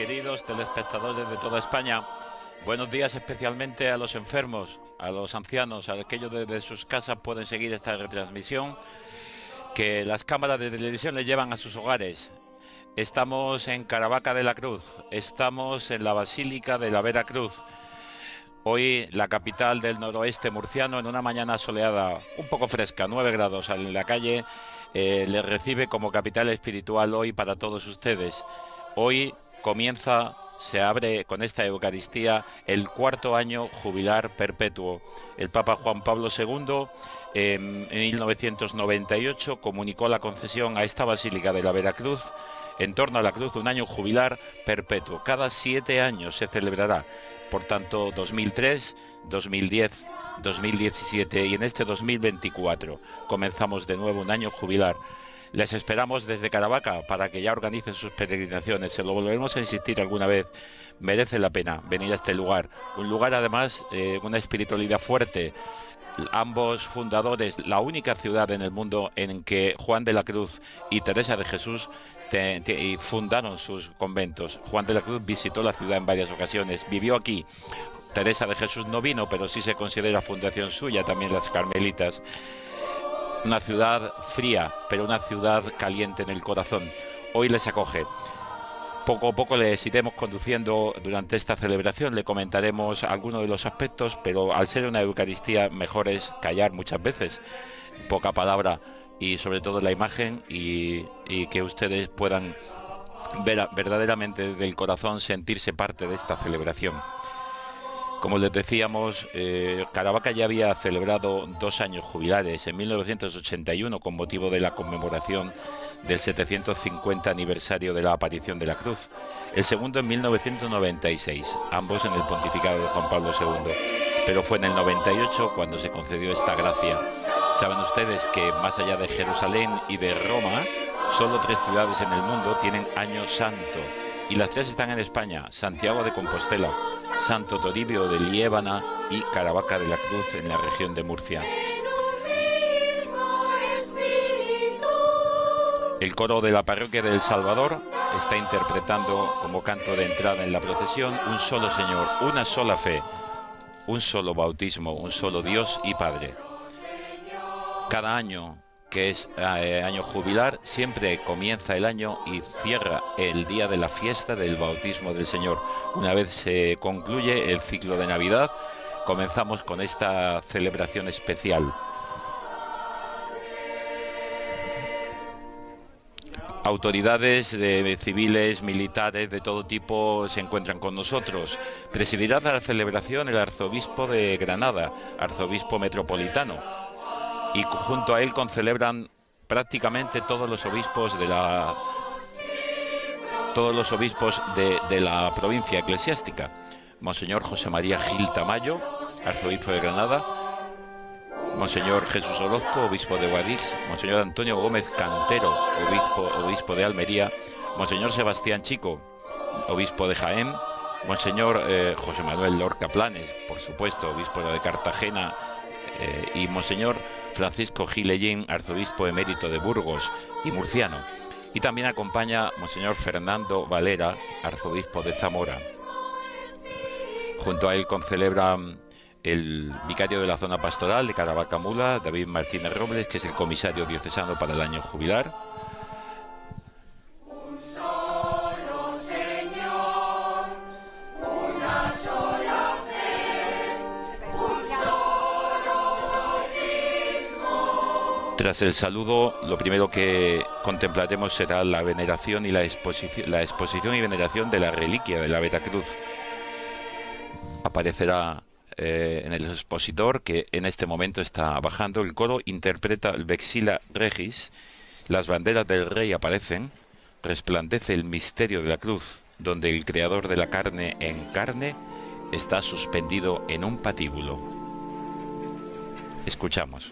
queridos telespectadores de toda España. Buenos días especialmente a los enfermos, a los ancianos, a aquellos desde sus casas pueden seguir esta retransmisión que las cámaras de televisión les llevan a sus hogares. Estamos en Caravaca de la Cruz, estamos en la Basílica de la Vera Cruz. Hoy la capital del noroeste murciano, en una mañana soleada, un poco fresca, 9 grados en la calle, les recibe como capital espiritual hoy para todos ustedes. Hoy se abre con esta Eucaristía el cuarto año jubilar perpetuo. El Papa Juan Pablo II en 1998 comunicó la concesión a esta Basílica de la Veracruz en torno a la cruz de un año jubilar perpetuo. Cada 7 años se celebrará. Por tanto, 2003, 2010, 2017 y en este 2024 comenzamos de nuevo un año jubilar. Les esperamos desde Caravaca para que ya organicen sus peregrinaciones. Se lo volveremos a insistir alguna vez. Merece la pena venir a este lugar. Un lugar, además, una espiritualidad fuerte. Ambos fundadores, la única ciudad en el mundo en que Juan de la Cruz y Teresa de Jesús fundaron sus conventos. Juan de la Cruz visitó la ciudad en varias ocasiones, vivió aquí. Teresa de Jesús no vino, pero sí se considera fundación suya, también las Carmelitas. Una ciudad fría, pero una ciudad caliente en el corazón. Hoy les acoge. Poco a poco les iremos conduciendo durante esta celebración, le comentaremos algunos de los aspectos, pero al ser una Eucaristía mejor es callar muchas veces, poca palabra y sobre todo la imagen y que ustedes puedan ver verdaderamente del corazón, sentirse parte de esta celebración. Como les decíamos, Caravaca ya había celebrado 2 años jubilares, en 1981 con motivo de la conmemoración del 750 aniversario de la aparición de la cruz. El segundo en 1996, ambos en el pontificado de Juan Pablo II. Pero fue en el 98 cuando se concedió esta gracia. Saben ustedes que más allá de Jerusalén y de Roma, solo 3 ciudades en el mundo tienen año santo. Y las 3 están en España: Santiago de Compostela, Santo Toribio de Liébana y Caravaca de la Cruz en la región de Murcia. El coro de la parroquia del Salvador está interpretando como canto de entrada en la procesión: un solo Señor, una sola fe, un solo bautismo, un solo Dios y Padre. Cada año que es año jubilar, siempre comienza el año y cierra el día de la fiesta del bautismo del Señor. Una vez se concluye el ciclo de Navidad, comenzamos con esta celebración especial. Autoridades civiles, militares, de todo tipo se encuentran con nosotros. Presidirá la celebración el arzobispo de Granada, arzobispo metropolitano. Y junto a él concelebran prácticamente todos los obispos de la provincia eclesiástica. Monseñor José María Gil Tamayo, arzobispo de Granada; Monseñor Jesús Orozco, obispo de Guadix; Monseñor Antonio Gómez Cantero, obispo de Almería; Monseñor Sebastián Chico, obispo de Jaén; Monseñor José Manuel Lorca Planes, por supuesto, obispo de Cartagena; y Monseñor Francisco Gilellín, arzobispo emérito de Burgos y murciano. Y también acompaña Monseñor Fernando Valera, arzobispo de Zamora. Junto a él concelebran el vicario de la zona pastoral de Caravaca Mula, David Martínez Robles, que es el comisario diocesano para el año jubilar. Tras el saludo, lo primero que contemplaremos será la veneración y la exposición y veneración de la reliquia de la Veracruz. Aparecerá en el expositor, que en este momento está bajando. El coro interpreta el Vexila Regis. Las banderas del rey aparecen. Resplandece el misterio de la cruz, donde el creador de la carne en carne está suspendido en un patíbulo. Escuchamos.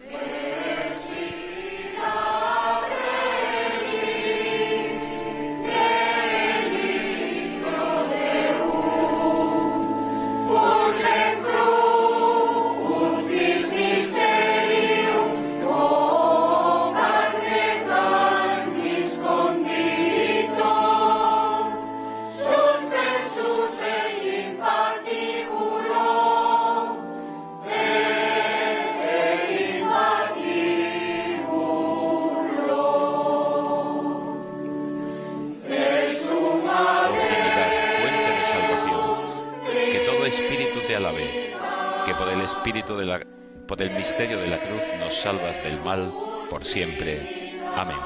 Suspendido por el misterio de la cruz, nos salvas del mal por siempre. Amén.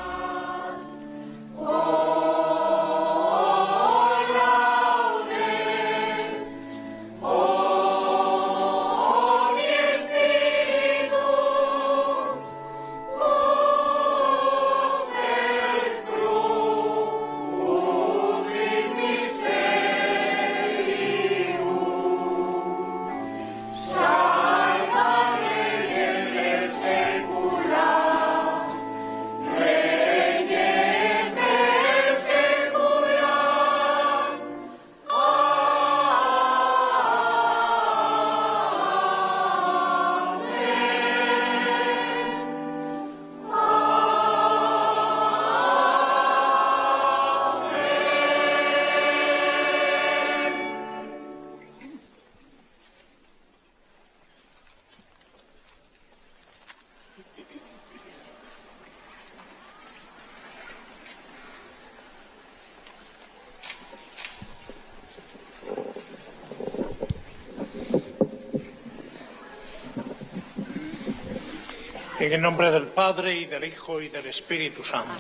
En el nombre del Padre, y del Hijo, y del Espíritu Santo.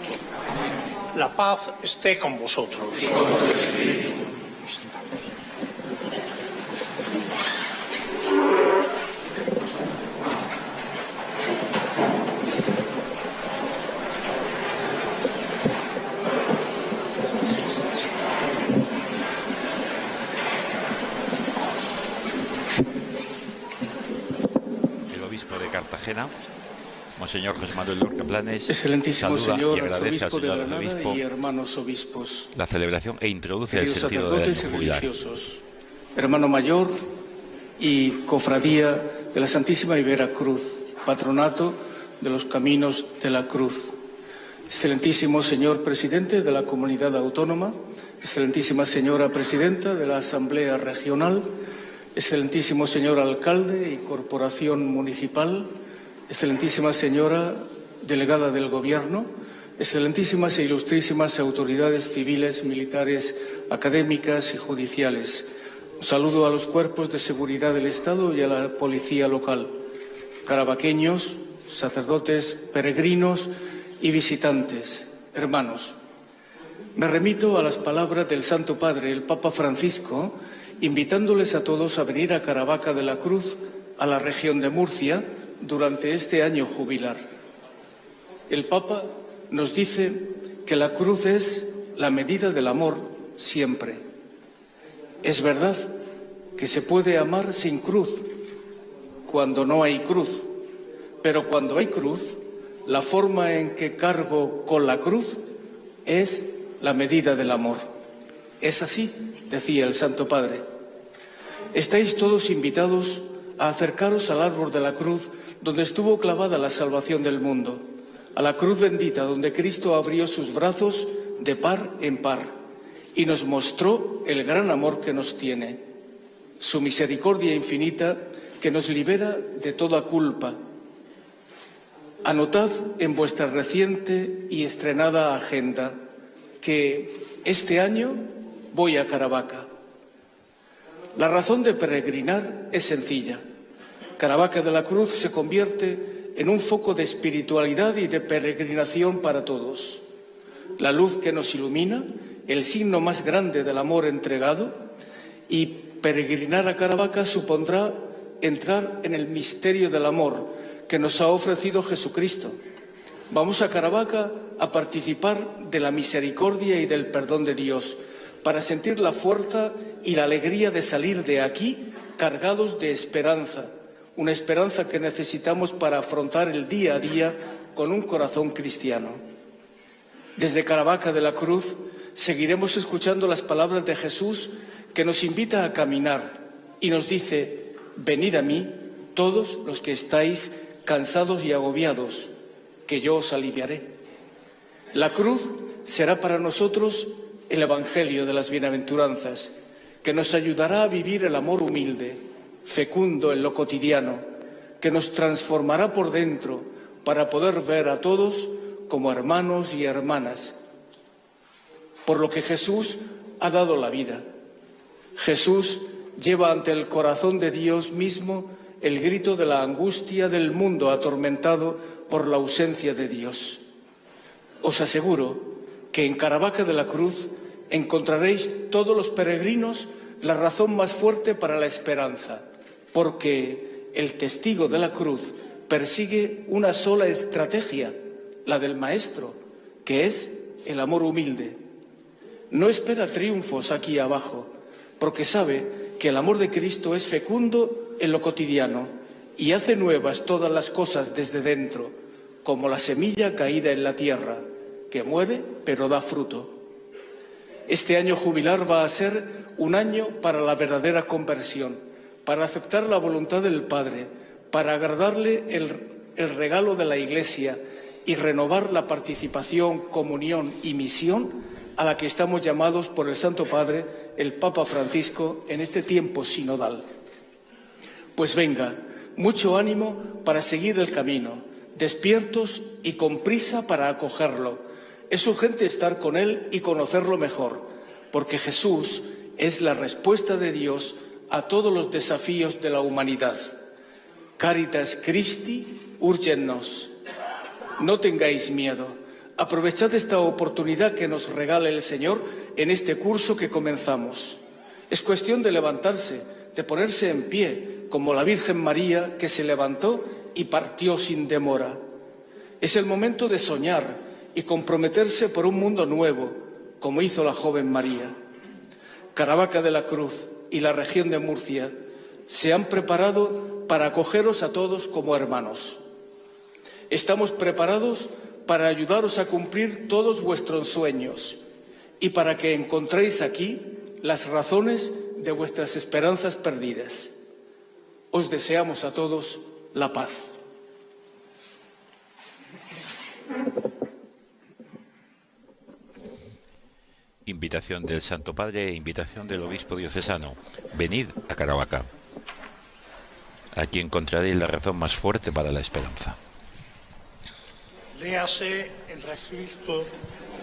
La paz esté con vosotros. El obispo de Cartagena, Monseñor José Manuel Lorca Planes, Excelentísimo saluda señor y agradece al arzobispo de señor Granada obispo y hermanos obispos, la celebración e introduce el queridos sentido del año sacerdotes y jubilar. religiosos, hermano mayor y cofradía de la Santísima Ibera Cruz, patronato de los caminos de la cruz. Excelentísimo señor presidente de la Comunidad Autónoma, excelentísima señora presidenta de la Asamblea Regional, excelentísimo señor alcalde y corporación municipal, excelentísima señora delegada del Gobierno, excelentísimas e ilustrísimas autoridades civiles, militares, académicas y judiciales. Un saludo a los cuerpos de seguridad del Estado y a la policía local, carabaqueños, sacerdotes, peregrinos y visitantes, hermanos. Me remito a las palabras del Santo Padre, el Papa Francisco, invitándoles a todos a venir a Caravaca de la Cruz, a la región de Murcia, durante este año jubilar. El Papa nos dice que la cruz es la medida del amor siempre. Es verdad que se puede amar sin cruz, cuando no hay cruz, pero cuando hay cruz, la forma en que cargo con la cruz es la medida del amor. Es así, decía el Santo Padre. Estáis todos invitados a acercaros al árbol de la cruz donde estuvo clavada la salvación del mundo, a la cruz bendita donde Cristo abrió sus brazos de par en par y nos mostró el gran amor que nos tiene, su misericordia infinita que nos libera de toda culpa. Anotad en vuestra reciente y estrenada agenda que este año voy a Caravaca. La razón de peregrinar es sencilla. Caravaca de la Cruz se convierte en un foco de espiritualidad y de peregrinación para todos. La luz que nos ilumina, el signo más grande del amor entregado, y peregrinar a Caravaca supondrá entrar en el misterio del amor que nos ha ofrecido Jesucristo. Vamos a Caravaca a participar de la misericordia y del perdón de Dios, para sentir la fuerza y la alegría de salir de aquí cargados de esperanza, una esperanza que necesitamos para afrontar el día a día con un corazón cristiano. Desde Caravaca de la Cruz seguiremos escuchando las palabras de Jesús que nos invita a caminar y nos dice: venid a mí todos los que estáis cansados y agobiados, que yo os aliviaré. La cruz será para nosotros el Evangelio de las bienaventuranzas, que nos ayudará a vivir el amor humilde, fecundo en lo cotidiano, que nos transformará por dentro para poder ver a todos como hermanos y hermanas, por lo que Jesús ha dado la vida. Jesús lleva ante el corazón de Dios mismo el grito de la angustia del mundo atormentado por la ausencia de Dios. Os aseguro que en Caravaca de la Cruz encontraréis todos los peregrinos la razón más fuerte para la esperanza, porque el testigo de la cruz persigue una sola estrategia, la del Maestro, que es el amor humilde. No espera triunfos aquí abajo, porque sabe que el amor de Cristo es fecundo en lo cotidiano y hace nuevas todas las cosas desde dentro, como la semilla caída en la tierra, que muere pero da fruto. Este año jubilar va a ser un año para la verdadera conversión, para aceptar la voluntad del Padre, para agradarle el regalo de la Iglesia y renovar la participación, comunión y misión a la que estamos llamados por el Santo Padre, el Papa Francisco, en este tiempo sinodal. Pues venga, mucho ánimo para seguir el camino, despiertos y con prisa para acogerlo. Es urgente estar con Él y conocerlo mejor, porque Jesús es la respuesta de Dios a todos los desafíos de la humanidad. Caritas Christi, urgennos. No tengáis miedo. Aprovechad esta oportunidad que nos regala el Señor en este curso que comenzamos. Es cuestión de levantarse, de ponerse en pie, como la Virgen María que se levantó y partió sin demora. Es el momento de soñar y comprometerse por un mundo nuevo, como hizo la joven María. Caravaca de la Cruz y la región de Murcia se han preparado para acogeros a todos como hermanos. Estamos preparados para ayudaros a cumplir todos vuestros sueños y para que encontréis aquí las razones de vuestras esperanzas perdidas. Os deseamos a todos la paz. Invitación del Santo Padre e invitación del Obispo Diocesano. Venid a Caravaca. Aquí encontraréis la razón más fuerte para la esperanza. Léase el registro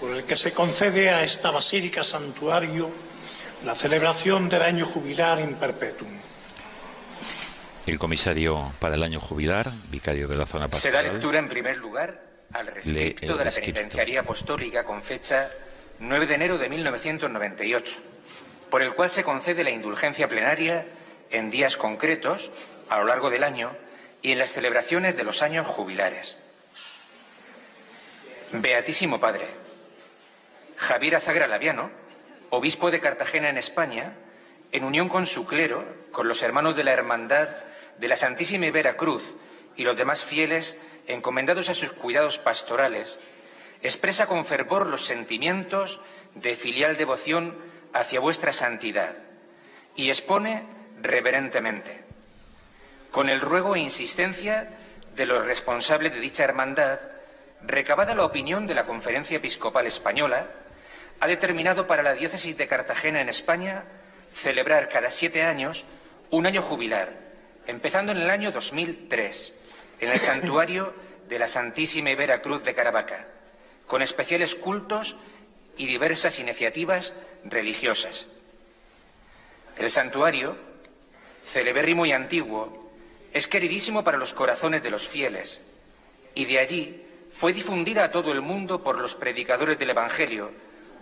por el que se concede a esta basílica santuario la celebración del año jubilar in perpetuum. El comisario para el año jubilar, vicario de la zona pastoral, se da lectura en primer lugar al rescripto de la Penitenciaría Apostólica con fecha 9 de enero de 1998, por el cual se concede la indulgencia plenaria en días concretos a lo largo del año y en las celebraciones de los años jubilares. Beatísimo Padre, Javier Azagra Laviano, obispo de Cartagena en España, en unión con su clero, con los hermanos de la Hermandad de la Santísima y Vera Cruz y los demás fieles encomendados a sus cuidados pastorales, expresa con fervor los sentimientos de filial devoción hacia vuestra santidad y expone reverentemente, con el ruego e insistencia de los responsables de dicha hermandad, recabada la opinión de la Conferencia Episcopal Española, ha determinado para la diócesis de Cartagena en España celebrar cada 7 años un año jubilar, empezando en el año 2003, en el santuario de la Santísima y Vera Cruz de Caravaca, con especiales cultos y diversas iniciativas religiosas. El santuario, celebérrimo y antiguo, es queridísimo para los corazones de los fieles, y de allí fue difundida a todo el mundo por los predicadores del Evangelio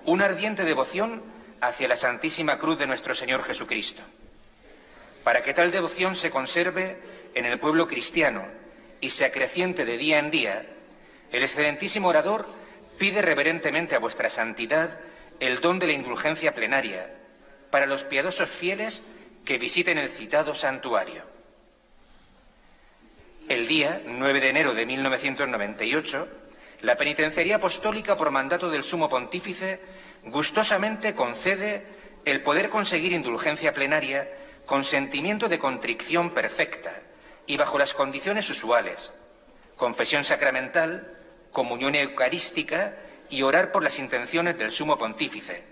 una ardiente devoción hacia la Santísima Cruz de nuestro Señor Jesucristo. Para que tal devoción se conserve en el pueblo cristiano y se acreciente de día en día, el excelentísimo orador pide reverentemente a vuestra santidad el don de la indulgencia plenaria para los piadosos fieles que visiten el citado santuario. El día 9 de enero de 1998, la Penitenciaría Apostólica, por mandato del Sumo Pontífice, gustosamente concede el poder conseguir indulgencia plenaria con sentimiento de contrición perfecta y bajo las condiciones usuales: confesión sacramental, comunión eucarística y orar por las intenciones del Sumo Pontífice,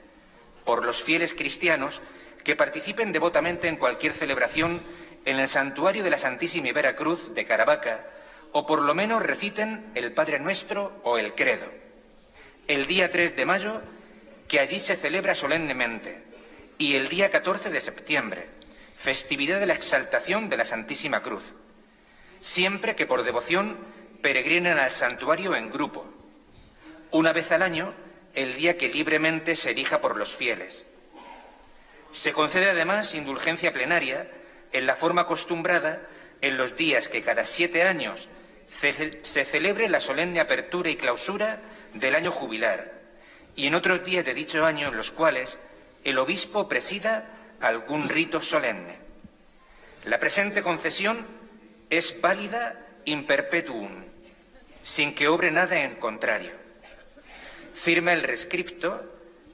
por los fieles cristianos que participen devotamente en cualquier celebración en el santuario de la Santísima y Vera Cruz de Caravaca, o por lo menos reciten el Padre Nuestro o el Credo. El día 3 de mayo, que allí se celebra solemnemente, y el día 14 de septiembre, festividad de la exaltación de la Santísima Cruz, siempre que por devoción peregrinen al santuario en grupo, una vez al año, el día que libremente se elija por los fieles. Se concede además indulgencia plenaria en la forma acostumbrada en los días que cada 7 años se celebre la solemne apertura y clausura del año jubilar, y en otros días de dicho año en los cuales el obispo presida algún rito solemne. La presente concesión es válida in perpetuum, sin que obre nada en contrario. Firma el rescripto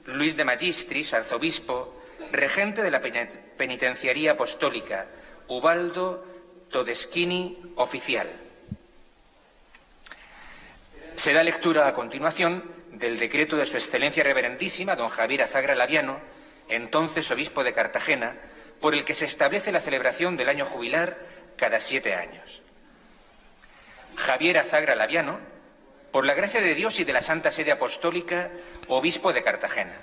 Luis de Magistris, arzobispo, regente de la Penitenciaría Apostólica, Ubaldo Todeschini, oficial. Se da lectura a continuación del decreto de Su Excelencia Reverentísima, don Javier Azagra Laviano, entonces obispo de Cartagena, por el que se establece la celebración del año jubilar cada 7 años. Javier Azagra Laviano, por la gracia de Dios y de la Santa Sede Apostólica, obispo de Cartagena.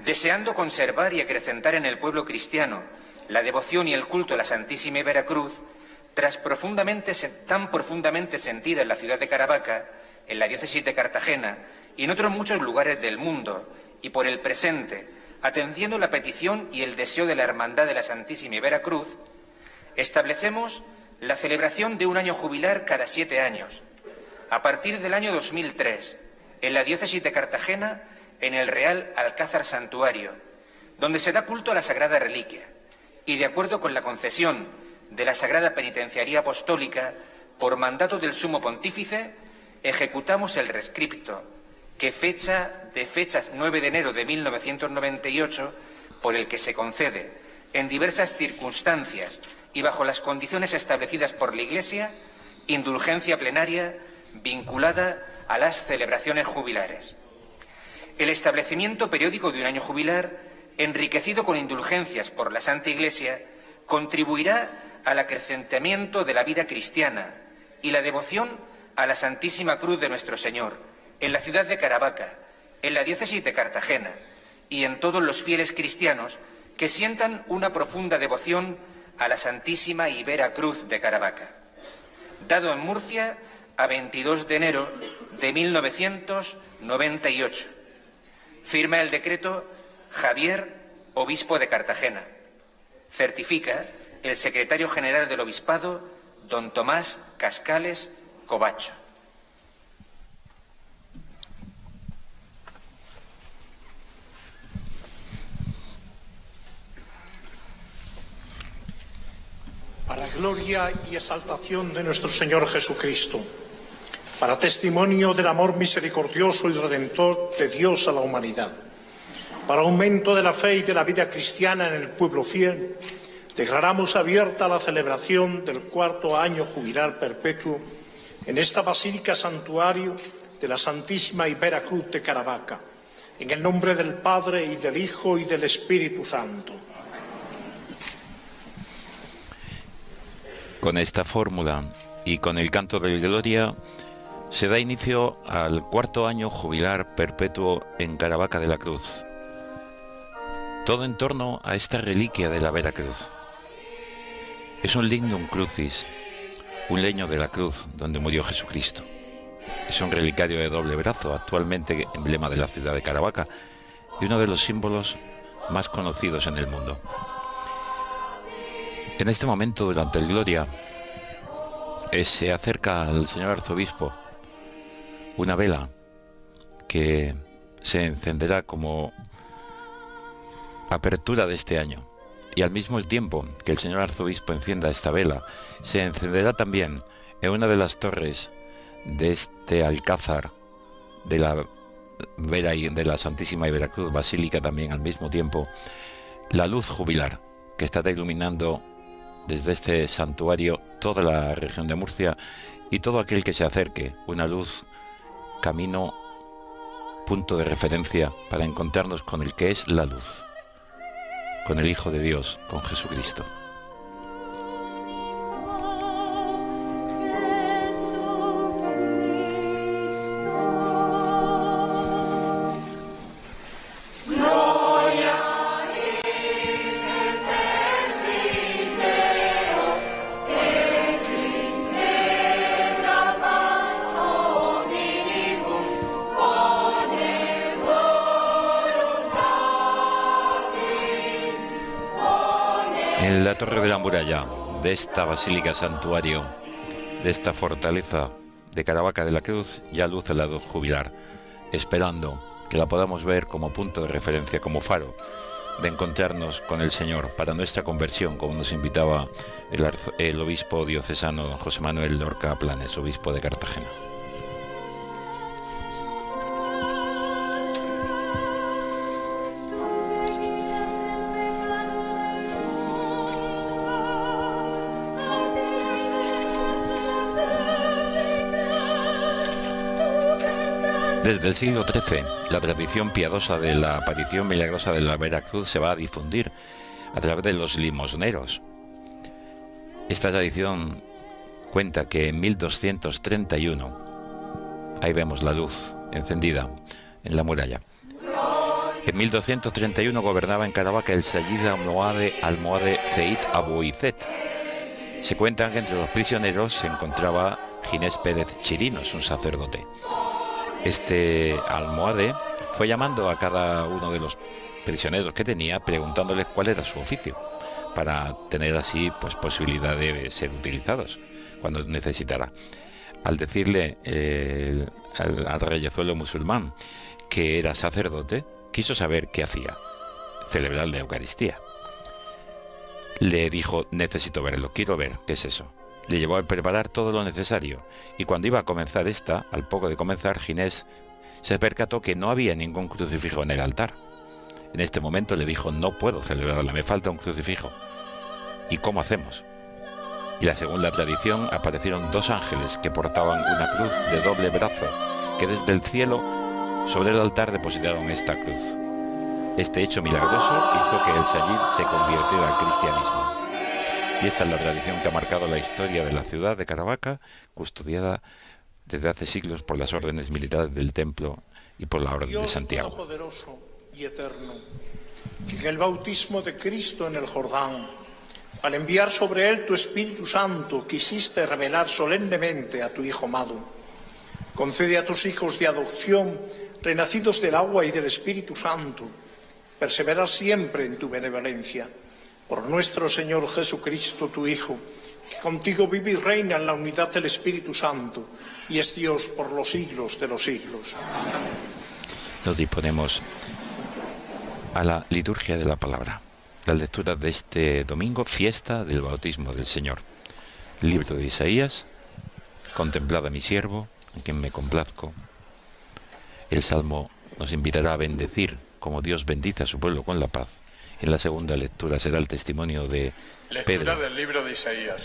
Deseando conservar y acrecentar en el pueblo cristiano la devoción y el culto a la Santísima y Vera Cruz, tan profundamente sentida en la ciudad de Caravaca, en la diócesis de Cartagena y en otros muchos lugares del mundo, y por el presente, atendiendo la petición y el deseo de la Hermandad de la Santísima y Vera Cruz, establecemos la celebración de un año jubilar cada 7 años, a partir del año 2003, en la diócesis de Cartagena, en el Real Alcázar Santuario, donde se da culto a la Sagrada Reliquia, y de acuerdo con la concesión de la Sagrada Penitenciaría Apostólica, por mandato del Sumo Pontífice, ejecutamos el rescripto, que fecha 9 de enero de 1998, por el que se concede, en diversas circunstancias y bajo las condiciones establecidas por la Iglesia, indulgencia plenaria vinculada a las celebraciones jubilares. El establecimiento periódico de un año jubilar, enriquecido con indulgencias por la Santa Iglesia, contribuirá al acrecentamiento de la vida cristiana y la devoción a la Santísima Cruz de nuestro Señor, en la ciudad de Caravaca, en la diócesis de Cartagena y en todos los fieles cristianos que sientan una profunda devoción a la Santísima y Vera Cruz de Caravaca. Dado en Murcia a 22 de enero de 1998. Firma el decreto Javier, obispo de Cartagena. Certifica el secretario general del Obispado, don Tomás Cascales Covacho. Para gloria y exaltación de nuestro Señor Jesucristo, para testimonio del amor misericordioso y redentor de Dios a la humanidad, para aumento de la fe y de la vida cristiana en el pueblo fiel, declaramos abierta la celebración del 4º año jubilar perpetuo en esta Basílica Santuario de la Santísima y Vera Cruz de Caravaca, en el nombre del Padre y del Hijo y del Espíritu Santo. Con esta fórmula y con el canto de Gloria se da inicio al 4º año jubilar perpetuo en Caravaca de la Cruz. Todo en torno a esta reliquia de la Vera Cruz. Es un lignum crucis, un leño de la cruz donde murió Jesucristo. Es un relicario de doble brazo, actualmente emblema de la ciudad de Caravaca y uno de los símbolos más conocidos en el mundo. En este momento, durante el Gloria, se acerca al señor arzobispo una vela que se encenderá como apertura de este año, y al mismo tiempo que el señor arzobispo encienda esta vela, se encenderá también en una de las torres de este alcázar de la Vera y de la Santísima y Vera Cruz Basílica, también al mismo tiempo la luz jubilar que estará iluminando desde este santuario toda la región de Murcia y todo aquel que se acerque, una luz, camino, punto de referencia para encontrarnos con el que es la luz, con el Hijo de Dios, con Jesucristo. Gloria in excelsis En la torre de la muralla de esta basílica santuario, de esta fortaleza de Caravaca de la Cruz, ya luce la luz jubilar, esperando que la podamos ver como punto de referencia, como faro de encontrarnos con el Señor para nuestra conversión, como nos invitaba el obispo diocesano don José Manuel Lorca Planes, obispo de Cartagena. Desde el siglo XIII, la tradición piadosa de la aparición milagrosa de la Veracruz se va a difundir a través de los limosneros. Esta tradición cuenta que en 1231, ahí vemos la luz encendida en la muralla, en 1231 gobernaba en Caravaca el Sayyid almohade Zeid Abu Izet. Se cuenta que entre los prisioneros se encontraba Ginés Pérez Chirinos, un sacerdote. Este almohade fue llamando a cada uno de los prisioneros que tenía, preguntándoles cuál era su oficio, para tener así pues posibilidad de ser utilizados cuando necesitara. Al decirle al reyezuelo musulmán que era sacerdote, quiso saber qué hacía, celebrar la Eucaristía. Le dijo: necesito verlo, quiero ver qué es eso. Le llevó a preparar todo lo necesario, y cuando iba a comenzar al poco de comenzar, Ginés se percató que no había ningún crucifijo en el altar. En este momento le dijo: no puedo celebrarla, me falta un crucifijo. ¿Y cómo hacemos? Y según la tradición, aparecieron dos ángeles que portaban una cruz de doble brazo, que desde el cielo sobre el altar depositaron esta cruz. Este hecho milagroso hizo que el Sayyid se convirtiera al cristianismo. Y esta es la tradición que ha marcado la historia de la ciudad de Caravaca, custodiada desde hace siglos por las órdenes militares del Templo y por la Orden de Santiago. Dios todopoderoso y eterno, que en el bautismo de Cristo en el Jordán, al enviar sobre él tu Espíritu Santo, quisiste revelar solemnemente a tu Hijo amado. Concede a tus hijos de adopción, renacidos del agua y del Espíritu Santo, perseverar siempre en tu benevolencia. Por nuestro Señor Jesucristo, tu Hijo, que contigo vive y reina en la unidad del Espíritu Santo, y es Dios por los siglos de los siglos. Nos disponemos a la liturgia de la palabra, la lectura de este domingo, fiesta del bautismo del Señor. El libro de Isaías: contemplad a mi siervo, en quien me complazco. El Salmo nos invitará a bendecir como Dios bendice a su pueblo con la paz. En la segunda lectura será el testimonio de Pedro. Lectura del libro de Isaías.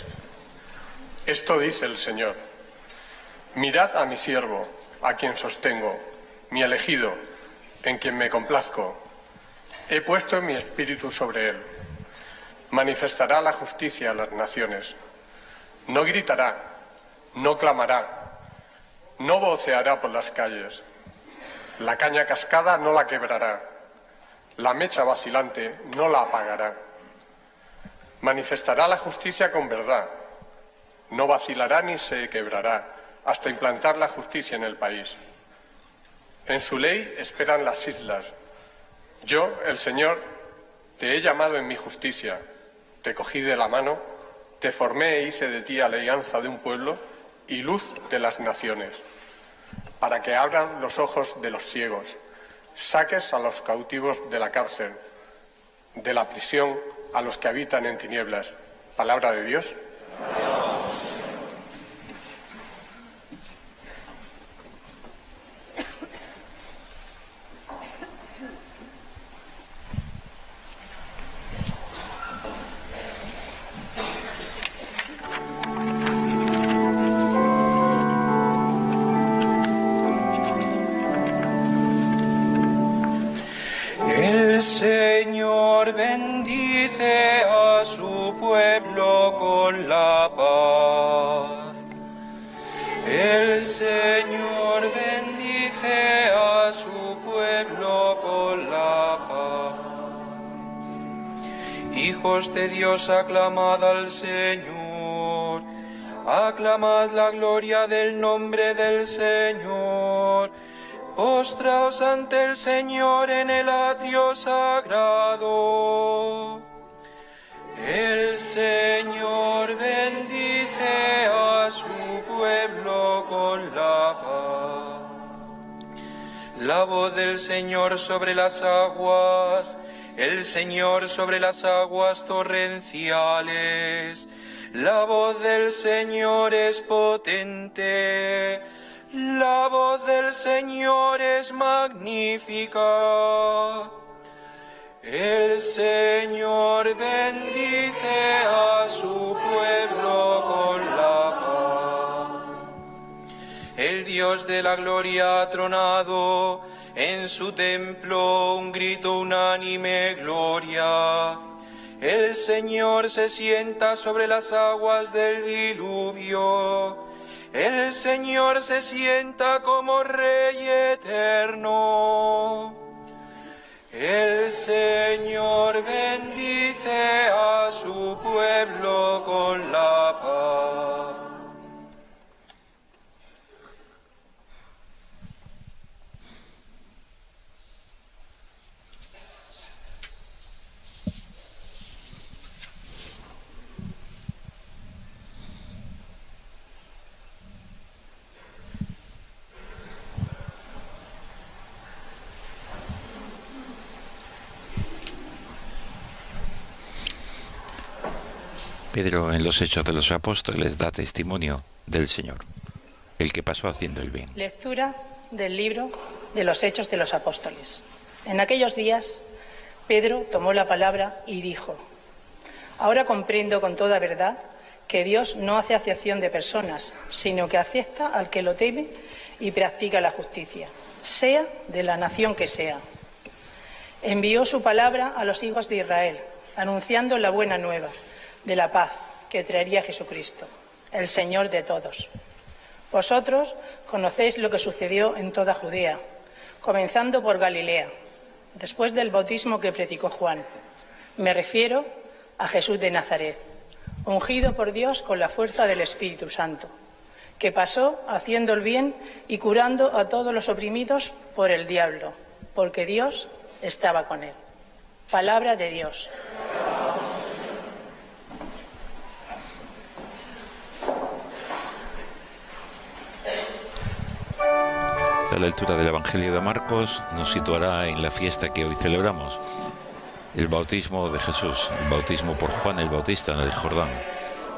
Esto dice el Señor: mirad a mi siervo, a quien sostengo, mi elegido, en quien me complazco. He puesto mi espíritu sobre él. Manifestará la justicia a las naciones. No gritará, no clamará, no voceará por las calles. La caña cascada no la quebrará. La mecha vacilante no la apagará. Manifestará la justicia con verdad. No vacilará ni se quebrará hasta implantar la justicia en el país. En su ley esperan las islas. Yo, el Señor, te he llamado en mi justicia. Te cogí de la mano, te formé e hice de ti alianza de un pueblo y luz de las naciones, para que abran los ojos de los ciegos, saques a los cautivos de la cárcel, de la prisión a los que habitan en tinieblas. Palabra de Dios. El Señor bendice a su pueblo con la paz. El Señor bendice a su pueblo con la paz. Hijos de Dios, aclamad al Señor. Aclamad la gloria del nombre del Señor. Postraos ante el Señor en el atrio sagrado. El Señor bendice a su pueblo con la paz. La voz del Señor sobre las aguas, el Señor sobre las aguas torrenciales. La voz del Señor es potente, la voz del Señor es magnífica. El Señor bendice a su pueblo con la paz. El Dios de la gloria ha tronado, en su templo un grito unánime, gloria. El Señor se sienta sobre las aguas del diluvio. El Señor se sienta como Rey eterno. El Señor bendice a su pueblo con la paz. Pedro, en los Hechos de los Apóstoles, da testimonio del Señor, el que pasó haciendo el bien. Lectura del libro de los Hechos de los Apóstoles. En aquellos días, Pedro tomó la palabra y dijo: ahora comprendo con toda verdad que Dios no hace acepción de personas, sino que acepta al que lo teme y practica la justicia, sea de la nación que sea. Envió su palabra a los hijos de Israel, anunciando la buena nueva de la paz que traería Jesucristo, el Señor de todos. Vosotros conocéis lo que sucedió en toda Judea, comenzando por Galilea, después del bautismo que predicó Juan. Me refiero a Jesús de Nazaret, ungido por Dios con la fuerza del Espíritu Santo, que pasó haciendo el bien y curando a todos los oprimidos por el diablo, porque Dios estaba con él. Palabra de Dios. La lectura del Evangelio de Marcos nos situará en la fiesta que hoy celebramos, el bautismo de Jesús, el bautismo por Juan el Bautista en el Jordán,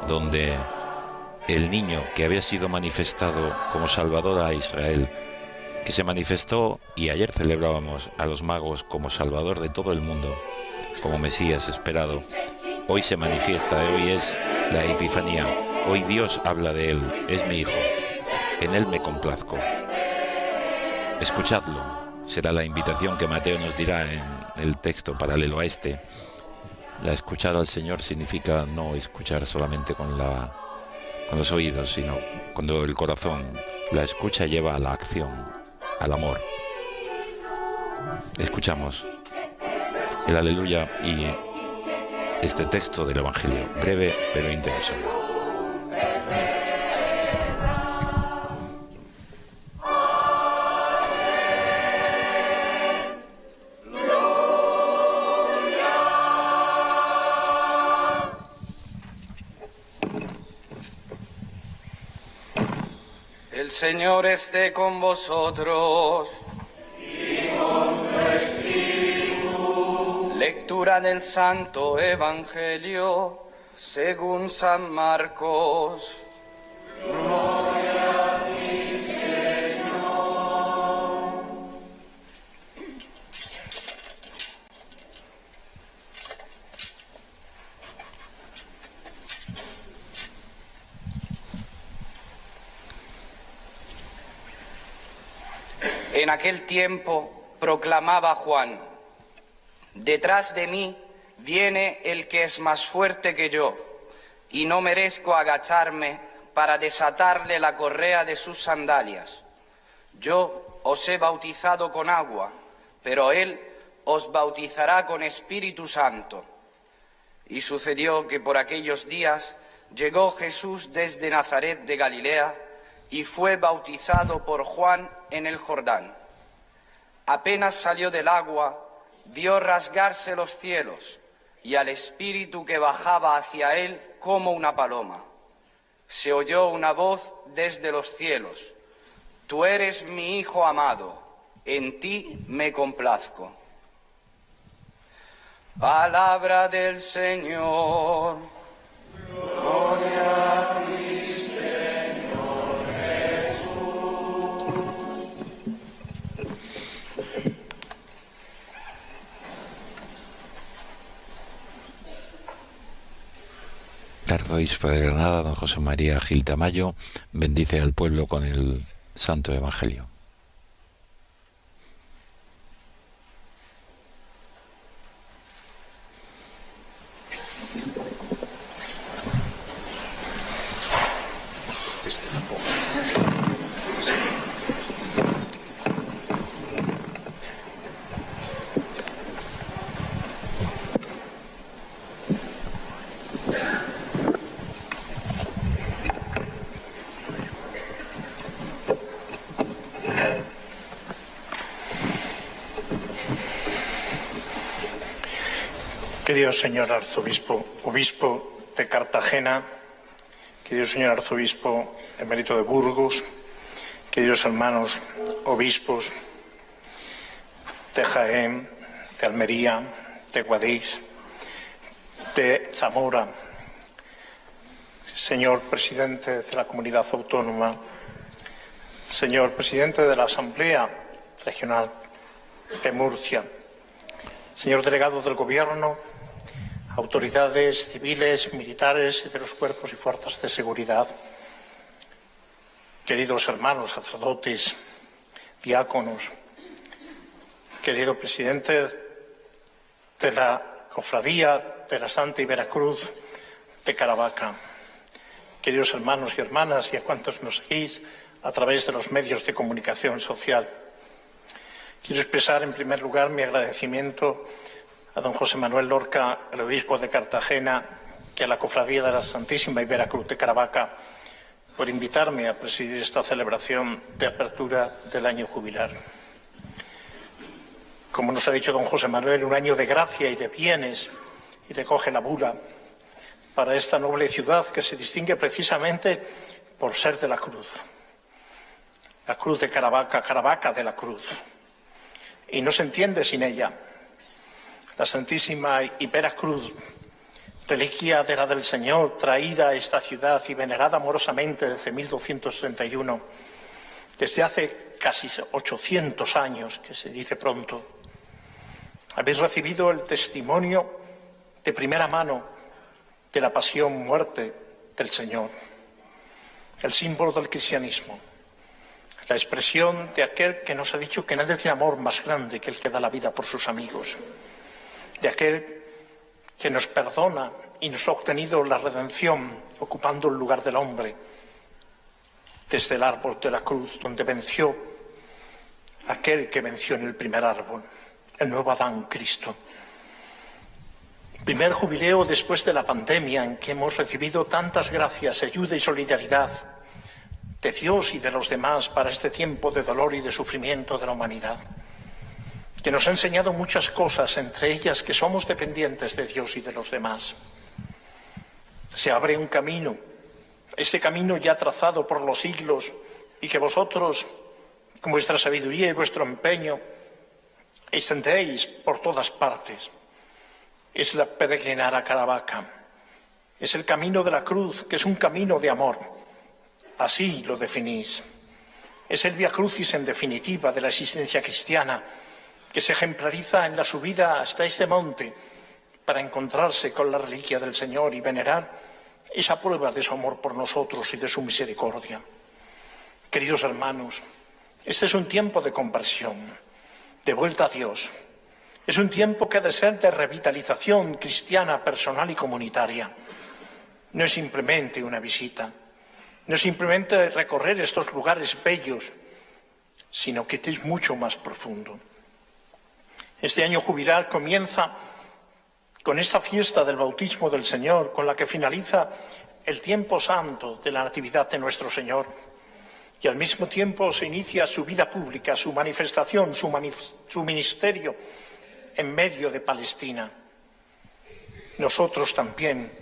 donde el niño que había sido manifestado como Salvador a Israel, que se manifestó y ayer celebrábamos a los magos como Salvador de todo el mundo, como Mesías esperado, hoy se manifiesta, hoy es la Epifanía, hoy Dios habla de él, es mi hijo, en él me complazco. Escuchadlo, será la invitación que Mateo nos dirá en el texto paralelo a este. La escuchar al Señor significa no escuchar solamente con los oídos, sino con el corazón. La escucha lleva a la acción, al amor. Escuchamos el Aleluya y este texto del Evangelio, breve pero intenso. El Señor esté con vosotros. Y con tu espíritu. Lectura del Santo Evangelio según San Marcos. Gloria a ti, Señor. En aquel tiempo proclamaba Juan: detrás de mí viene el que es más fuerte que yo, y no merezco agacharme para desatarle la correa de sus sandalias. Yo os he bautizado con agua, pero él os bautizará con Espíritu Santo. Y sucedió que por aquellos días llegó Jesús desde Nazaret de Galilea y fue bautizado por Juan en el Jordán. Apenas salió del agua, vio rasgarse los cielos y al Espíritu que bajaba hacia él como una paloma. Se oyó una voz desde los cielos: Tú eres mi Hijo amado, en ti me complazco. Palabra del Señor. Gloria a ti, Señor Jesús. Arzobispo de Granada, don José María Gil Tamayo, bendice al pueblo con el Santo Evangelio. Querido señor arzobispo, obispo de Cartagena, querido señor arzobispo emérito de Burgos, queridos hermanos obispos de Jaén, de Almería, de Guadix, de Zamora, señor presidente de la Comunidad Autónoma, señor presidente de la Asamblea Regional de Murcia, señor delegado del Gobierno, autoridades civiles, militares y de los cuerpos y fuerzas de seguridad, queridos hermanos sacerdotes, diáconos, querido presidente de la Cofradía de la Santa Iberacruz de Caravaca, queridos hermanos y hermanas y a cuantos nos seguís a través de los medios de comunicación social. Quiero expresar en primer lugar mi agradecimiento a don José Manuel Lorca, el obispo de Cartagena, y a la Cofradía de la Santísima Iberacruz de Caravaca por invitarme a presidir esta celebración de apertura del año jubilar. Como nos ha dicho don José Manuel, un año de gracia y de bienes, y recoge la bula para esta noble ciudad que se distingue precisamente por ser de la cruz. La cruz de Caravaca, Caravaca de la cruz. Y no se entiende sin ella. La Santísima Iberacruz, reliquia de la del Señor, traída a esta ciudad y venerada amorosamente desde 1261, desde hace casi 800 años, que se dice pronto. Habéis recibido el testimonio de primera mano de la pasión, muerte del Señor, el símbolo del cristianismo, la expresión de aquel que nos ha dicho que nadie tiene amor más grande que el que da la vida por sus amigos, de aquel que nos perdona y nos ha obtenido la redención ocupando el lugar del hombre desde el árbol de la cruz, donde venció aquel que venció en el primer árbol, el nuevo Adán, Cristo. Primer jubileo después de la pandemia en que hemos recibido tantas gracias, ayuda y solidaridad de Dios y de los demás para este tiempo de dolor y de sufrimiento de la humanidad, que nos ha enseñado muchas cosas, entre ellas que somos dependientes de Dios y de los demás. Se abre un camino, este camino ya trazado por los siglos y que vosotros, con vuestra sabiduría y vuestro empeño, extendéis por todas partes. Es la peregrinar a Caravaca, es el camino de la cruz, que es un camino de amor. Así lo definís. Es el Vía Crucis en definitiva de la existencia cristiana, que se ejemplariza en la subida hasta este monte para encontrarse con la reliquia del Señor y venerar esa prueba de su amor por nosotros y de su misericordia. Queridos hermanos, este es un tiempo de conversión, de vuelta a Dios. Es un tiempo que ha de ser de revitalización cristiana, personal y comunitaria. No es simplemente una visita, no es simplemente recorrer estos lugares bellos, sino que es mucho más profundo. Este año jubilar comienza con esta fiesta del bautismo del Señor, con la que finaliza el tiempo santo de la Natividad de nuestro Señor. Y al mismo tiempo se inicia su vida pública, su manifestación, su ministerio en medio de Palestina. nosotros también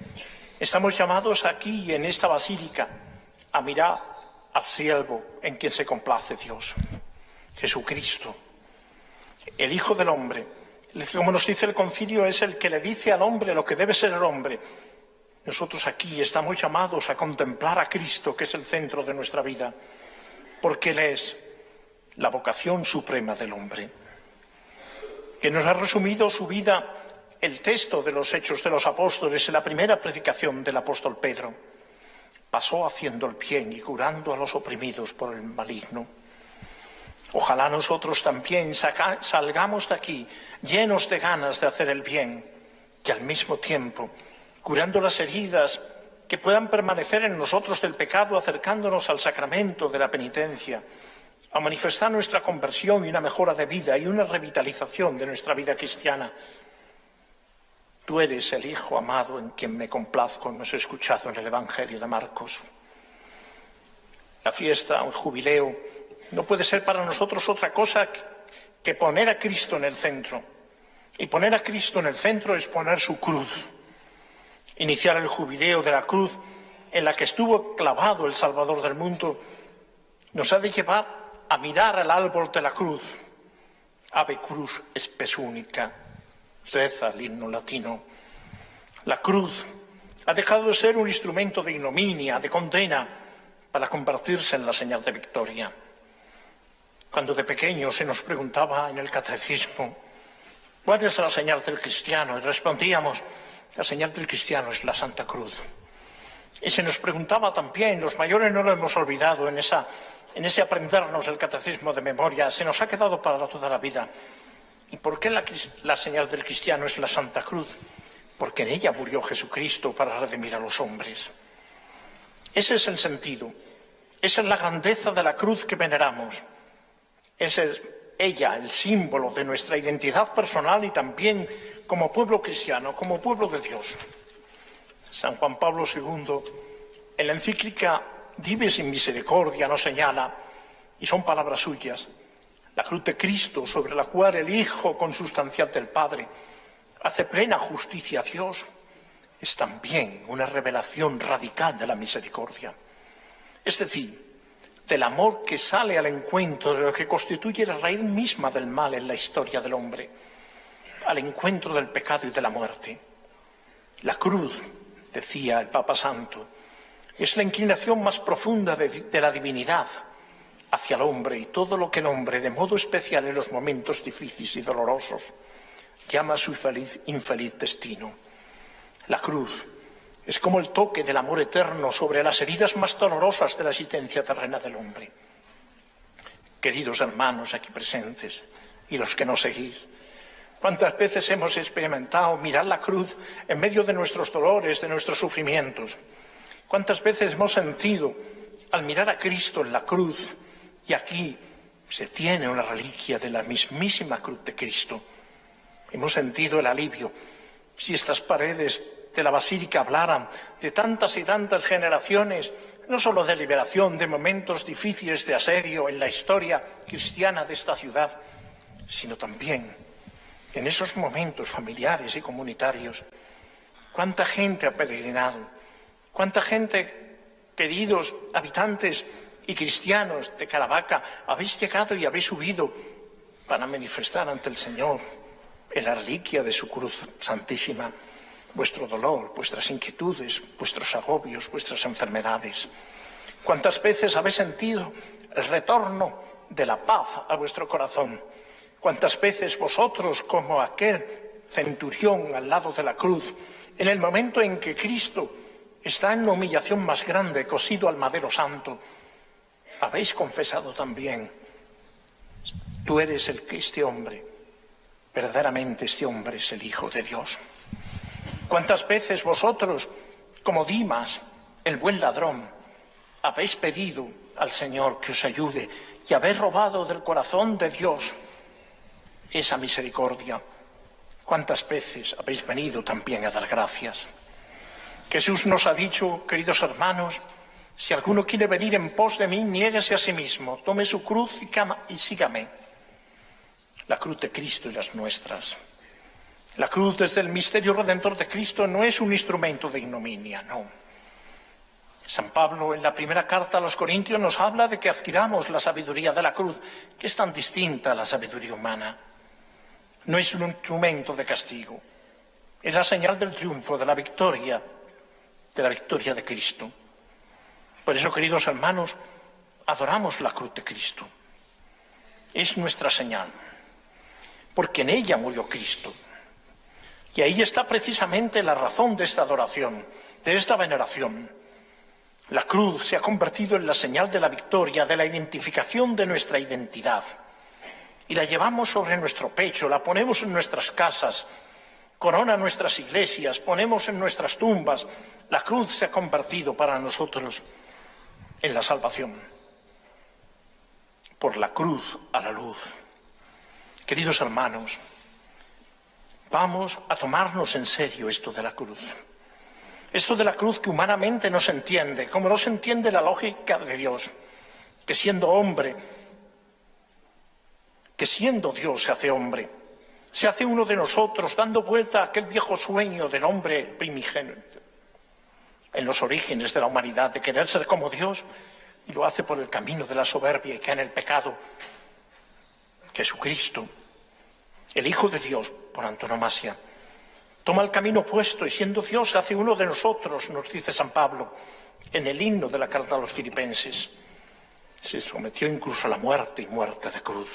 estamos llamados aquí, en esta basílica, a mirar al siervo en quien se complace Dios, Jesucristo, el Hijo del Hombre. Como nos dice el Concilio, es el que le dice al hombre lo que debe ser el hombre. Nosotros aquí estamos llamados a contemplar a Cristo, que es el centro de nuestra vida, porque Él es la vocación suprema del hombre, que nos ha resumido su vida el texto de los Hechos de los Apóstoles en la primera predicación del apóstol Pedro. Pasó haciendo el bien y curando a los oprimidos por el maligno. Ojalá nosotros también salgamos de aquí llenos de ganas de hacer el bien y al mismo tiempo curando las heridas que puedan permanecer en nosotros del pecado, acercándonos al sacramento de la penitencia, a manifestar nuestra conversión y una mejora de vida y una revitalización de nuestra vida cristiana. Tú eres el Hijo amado en quien me complazco, hemos escuchado en el Evangelio de Marcos. La fiesta, el jubileo, no puede ser para nosotros otra cosa que poner a Cristo en el centro. Y poner a Cristo en el centro es poner su cruz. Iniciar el jubileo de la cruz en la que estuvo clavado el Salvador del mundo nos ha de llevar a mirar al árbol de la cruz. Ave cruz spes unica, reza el himno latino. La cruz ha dejado de ser un instrumento de ignominia, de condena, para convertirse en la señal de victoria. Cuando de pequeño se nos preguntaba en el catecismo, ¿cuál es la señal del cristiano? Y respondíamos, la señal del cristiano es la Santa Cruz. Y se nos preguntaba también, los mayores no lo hemos olvidado, en ese aprendernos el catecismo de memoria, se nos ha quedado para toda la vida. ¿Y por qué la señal del cristiano es la Santa Cruz? Porque en ella murió Jesucristo para redimir a los hombres. Ese es el sentido, esa es la grandeza de la cruz que veneramos. Esa es ella, el símbolo de nuestra identidad personal y también como pueblo cristiano, como pueblo de Dios. San Juan Pablo II, en la encíclica Dives in Misericordia, nos señala, y son palabras suyas, la cruz de Cristo sobre la cual el Hijo consustancial del Padre hace plena justicia a Dios, es también una revelación radical de la misericordia. Es decir, del amor que sale al encuentro de lo que constituye la raíz misma del mal en la historia del hombre, al encuentro del pecado y de la muerte. La cruz, decía el Papa Santo, es la inclinación más profunda de la divinidad hacia el hombre y todo lo que el hombre, de modo especial en los momentos difíciles y dolorosos, llama a su infeliz destino. La cruz es como el toque del amor eterno sobre las heridas más dolorosas de la existencia terrena del hombre. Queridos hermanos aquí presentes y los que nos seguís, ¿cuántas veces hemos experimentado mirar la cruz en medio de nuestros dolores, de nuestros sufrimientos? ¿Cuántas veces hemos sentido, al mirar a Cristo en la cruz, y aquí se tiene una reliquia de la mismísima cruz de Cristo, hemos sentido el alivio? Si estas paredes de la Basílica hablaran de tantas y tantas generaciones, no solo de liberación, de momentos difíciles de asedio en la historia cristiana de esta ciudad, sino también en esos momentos familiares y comunitarios. ¿Cuánta gente ha peregrinado? ¿Cuánta gente, queridos habitantes y cristianos de Caravaca, habéis llegado y habéis subido para manifestar ante el Señor en la reliquia de su cruz santísima vuestro dolor, vuestras inquietudes, vuestros agobios, vuestras enfermedades? ¿Cuántas veces habéis sentido el retorno de la paz a vuestro corazón? ¿Cuántas veces vosotros, como aquel centurión al lado de la cruz, en el momento en que Cristo está en la humillación más grande, cosido al madero santo, habéis confesado también, tú eres este hombre, verdaderamente este hombre es el Hijo de Dios? ¿Cuántas veces vosotros, como Dimas, el buen ladrón, habéis pedido al Señor que os ayude y habéis robado del corazón de Dios esa misericordia? ¿Cuántas veces habéis venido también a dar gracias? Jesús nos ha dicho, queridos hermanos, si alguno quiere venir en pos de mí, niéguese a sí mismo, tome su cruz y sígame. La cruz de Cristo y las nuestras. La cruz desde el misterio redentor de Cristo no es un instrumento de ignominia, no. San Pablo en la primera carta a los Corintios nos habla de que adquiramos la sabiduría de la cruz, que es tan distinta a la sabiduría humana. No es un instrumento de castigo, es la señal del triunfo, de la victoria de Cristo. Por eso, queridos hermanos, adoramos la cruz de Cristo. Es nuestra señal, porque en ella murió Cristo. Y ahí está precisamente la razón de esta adoración, de esta veneración. La cruz se ha convertido en la señal de la victoria, de la identificación de nuestra identidad. Y la llevamos sobre nuestro pecho, la ponemos en nuestras casas, corona nuestras iglesias, ponemos en nuestras tumbas. La cruz se ha convertido para nosotros en la salvación. Por la cruz a la luz. Queridos hermanos, vamos a tomarnos en serio esto de la cruz. Esto de la cruz que humanamente no se entiende, como no se entiende la lógica de Dios, que siendo hombre, que siendo Dios se hace hombre, se hace uno de nosotros, dando vuelta a aquel viejo sueño del hombre primigénito, en los orígenes de la humanidad, de querer ser como Dios, y lo hace por el camino de la soberbia y cae en el pecado. Jesucristo, el Hijo de Dios por antonomasia, toma el camino opuesto y siendo Dios hace uno de nosotros, nos dice San Pablo en el himno de la carta a los Filipenses. Se sometió incluso a la muerte y muerte de cruz.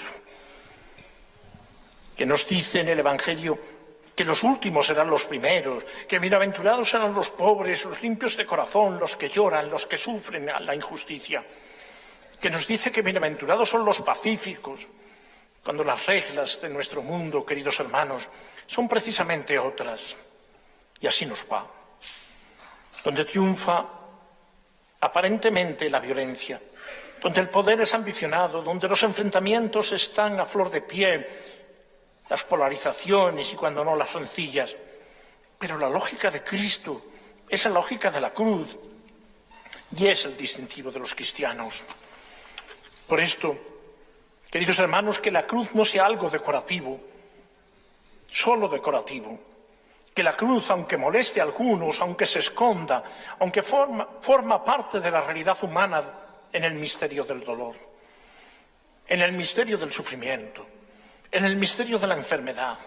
Que nos dice en el Evangelio que los últimos serán los primeros, que bienaventurados serán los pobres, los limpios de corazón, los que lloran, los que sufren la injusticia. Que nos dice que bienaventurados son los pacíficos, cuando las reglas de nuestro mundo, queridos hermanos, son precisamente otras. Y así nos va. Donde triunfa aparentemente la violencia, donde el poder es ambicionado, donde los enfrentamientos están a flor de piel, las polarizaciones y cuando no las rencillas. Pero la lógica de Cristo es la lógica de la cruz y es el distintivo de los cristianos. Por esto, queridos hermanos, que la cruz no sea algo decorativo, solo decorativo. Que la cruz, aunque moleste a algunos, aunque se esconda, aunque forma parte de la realidad humana en el misterio del dolor, en el misterio del sufrimiento, en el misterio de la enfermedad,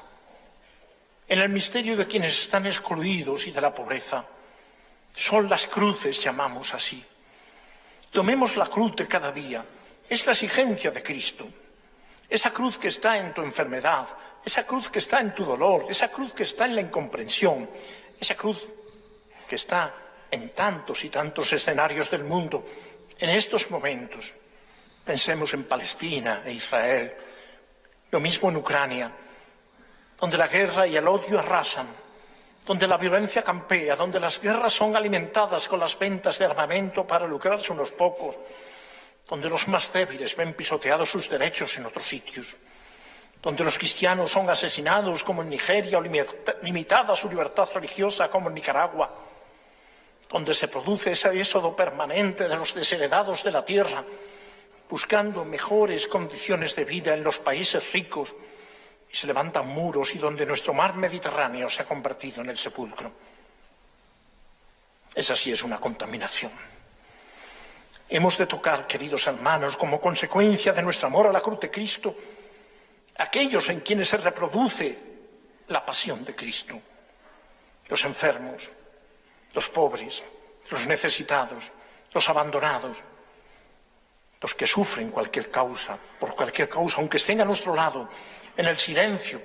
en el misterio de quienes están excluidos y de la pobreza. Son las cruces, llamamos así. Tomemos la cruz de cada día. Es la exigencia de Cristo. Esa cruz que está en tu enfermedad, esa cruz que está en tu dolor, esa cruz que está en la incomprensión, esa cruz que está en tantos y tantos escenarios del mundo. En estos momentos, pensemos en Palestina e Israel, lo mismo en Ucrania, donde la guerra y el odio arrasan, donde la violencia campea, donde las guerras son alimentadas con las ventas de armamento para lucrarse unos pocos, donde los más débiles ven pisoteados sus derechos en otros sitios, donde los cristianos son asesinados como en Nigeria o limitada su libertad religiosa como en Nicaragua, donde se produce ese éxodo permanente de los desheredados de la tierra, buscando mejores condiciones de vida en los países ricos, y se levantan muros y donde nuestro mar Mediterráneo se ha convertido en el sepulcro. Esa sí es una contaminación. Hemos de tocar, queridos hermanos, como consecuencia de nuestro amor a la cruz de Cristo, aquellos en quienes se reproduce la pasión de Cristo, los enfermos, los pobres, los necesitados, los abandonados, los que sufren cualquier causa, por cualquier causa, aunque estén a nuestro lado, en el silencio.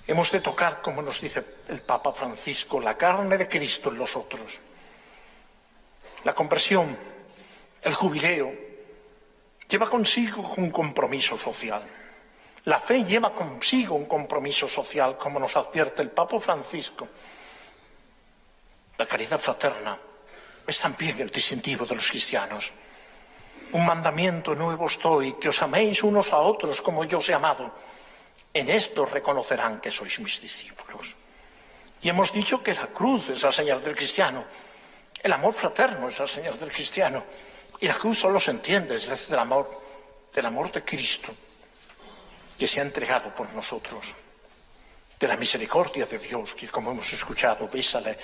Hemos de tocar, como nos dice el Papa Francisco, la carne de Cristo en los otros. La conversión, el jubileo, lleva consigo un compromiso social. La fe lleva consigo un compromiso social, como nos advierte el Papa Francisco. La caridad fraterna es también el distintivo de los cristianos. Un mandamiento nuevo os doy, que os améis unos a otros como yo os he amado. En esto reconocerán que sois mis discípulos. Y hemos dicho que la cruz es la señal del cristiano. El amor fraterno es la señal del cristiano. Y la cruz solo se entiende desde el amor de Cristo, que se ha entregado por nosotros. de la misericordia de Dios, que, como hemos escuchado, besa la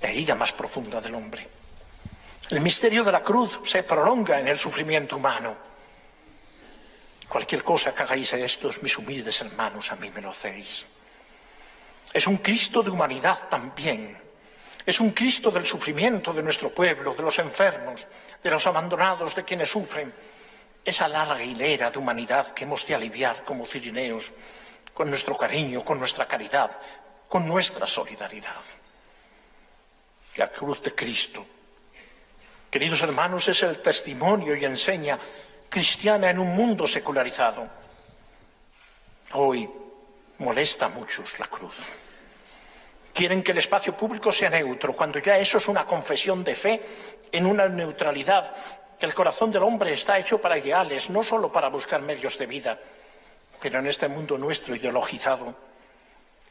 herida más profunda del hombre. El misterio de la cruz se prolonga en el sufrimiento humano. Cualquier cosa que hagáis a estos mis humildes hermanos, a mí me lo hacéis. Es un Cristo de humanidad también. Es un Cristo del sufrimiento de nuestro pueblo, de los enfermos, de los abandonados, de quienes sufren. Esa larga hilera de humanidad que hemos de aliviar como cirineos, con nuestro cariño, con nuestra caridad, con nuestra solidaridad. La cruz de Cristo, queridos hermanos, es el testimonio y enseña cristiana en un mundo secularizado. Hoy molesta a muchos la cruz. Quieren que el espacio público sea neutro, cuando ya eso es una confesión de fe en una neutralidad, que el corazón del hombre está hecho para ideales, no solo para buscar medios de vida, pero en este mundo nuestro ideologizado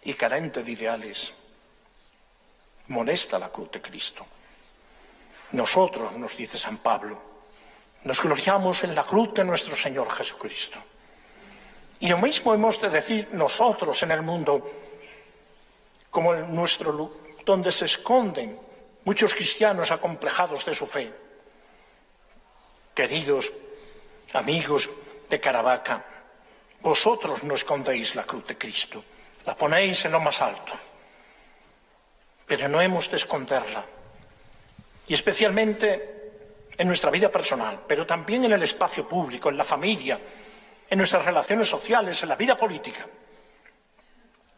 y carente de ideales, molesta la cruz de Cristo. Nosotros, nos dice San Pablo, nos gloriamos en la cruz de nuestro Señor Jesucristo. Y lo mismo hemos de decir nosotros en el mundo, como en nuestro donde se esconden muchos cristianos acomplejados de su fe. Queridos amigos de Caravaca, vosotros no escondéis la cruz de Cristo, la ponéis en lo más alto, pero no hemos de esconderla, y especialmente en nuestra vida personal, pero también en el espacio público, en la familia, en nuestras relaciones sociales, en la vida política,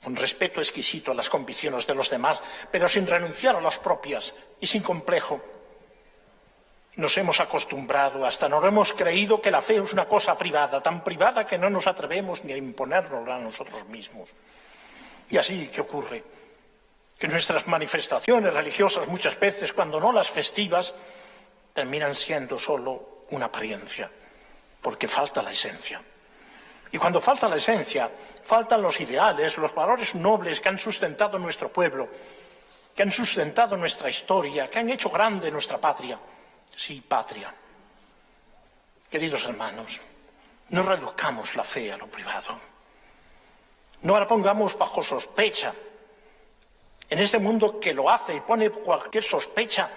con respeto exquisito a las convicciones de los demás, pero sin renunciar a las propias y sin complejo. Nos hemos acostumbrado, hasta nos hemos creído que la fe es una cosa privada, tan privada que no nos atrevemos ni a imponérnosla a nosotros mismos. Y así, ¿qué ocurre? Que nuestras manifestaciones religiosas muchas veces, cuando no las festivas, terminan siendo solo una apariencia, porque falta la esencia. Y cuando falta la esencia, faltan los ideales, los valores nobles que han sustentado nuestro pueblo, que han sustentado nuestra historia, que han hecho grande nuestra patria. Sí, patria. Queridos hermanos, no reduzcamos la fe a lo privado. No la pongamos bajo sospecha. En este mundo que lo hace y pone cualquier sospecha,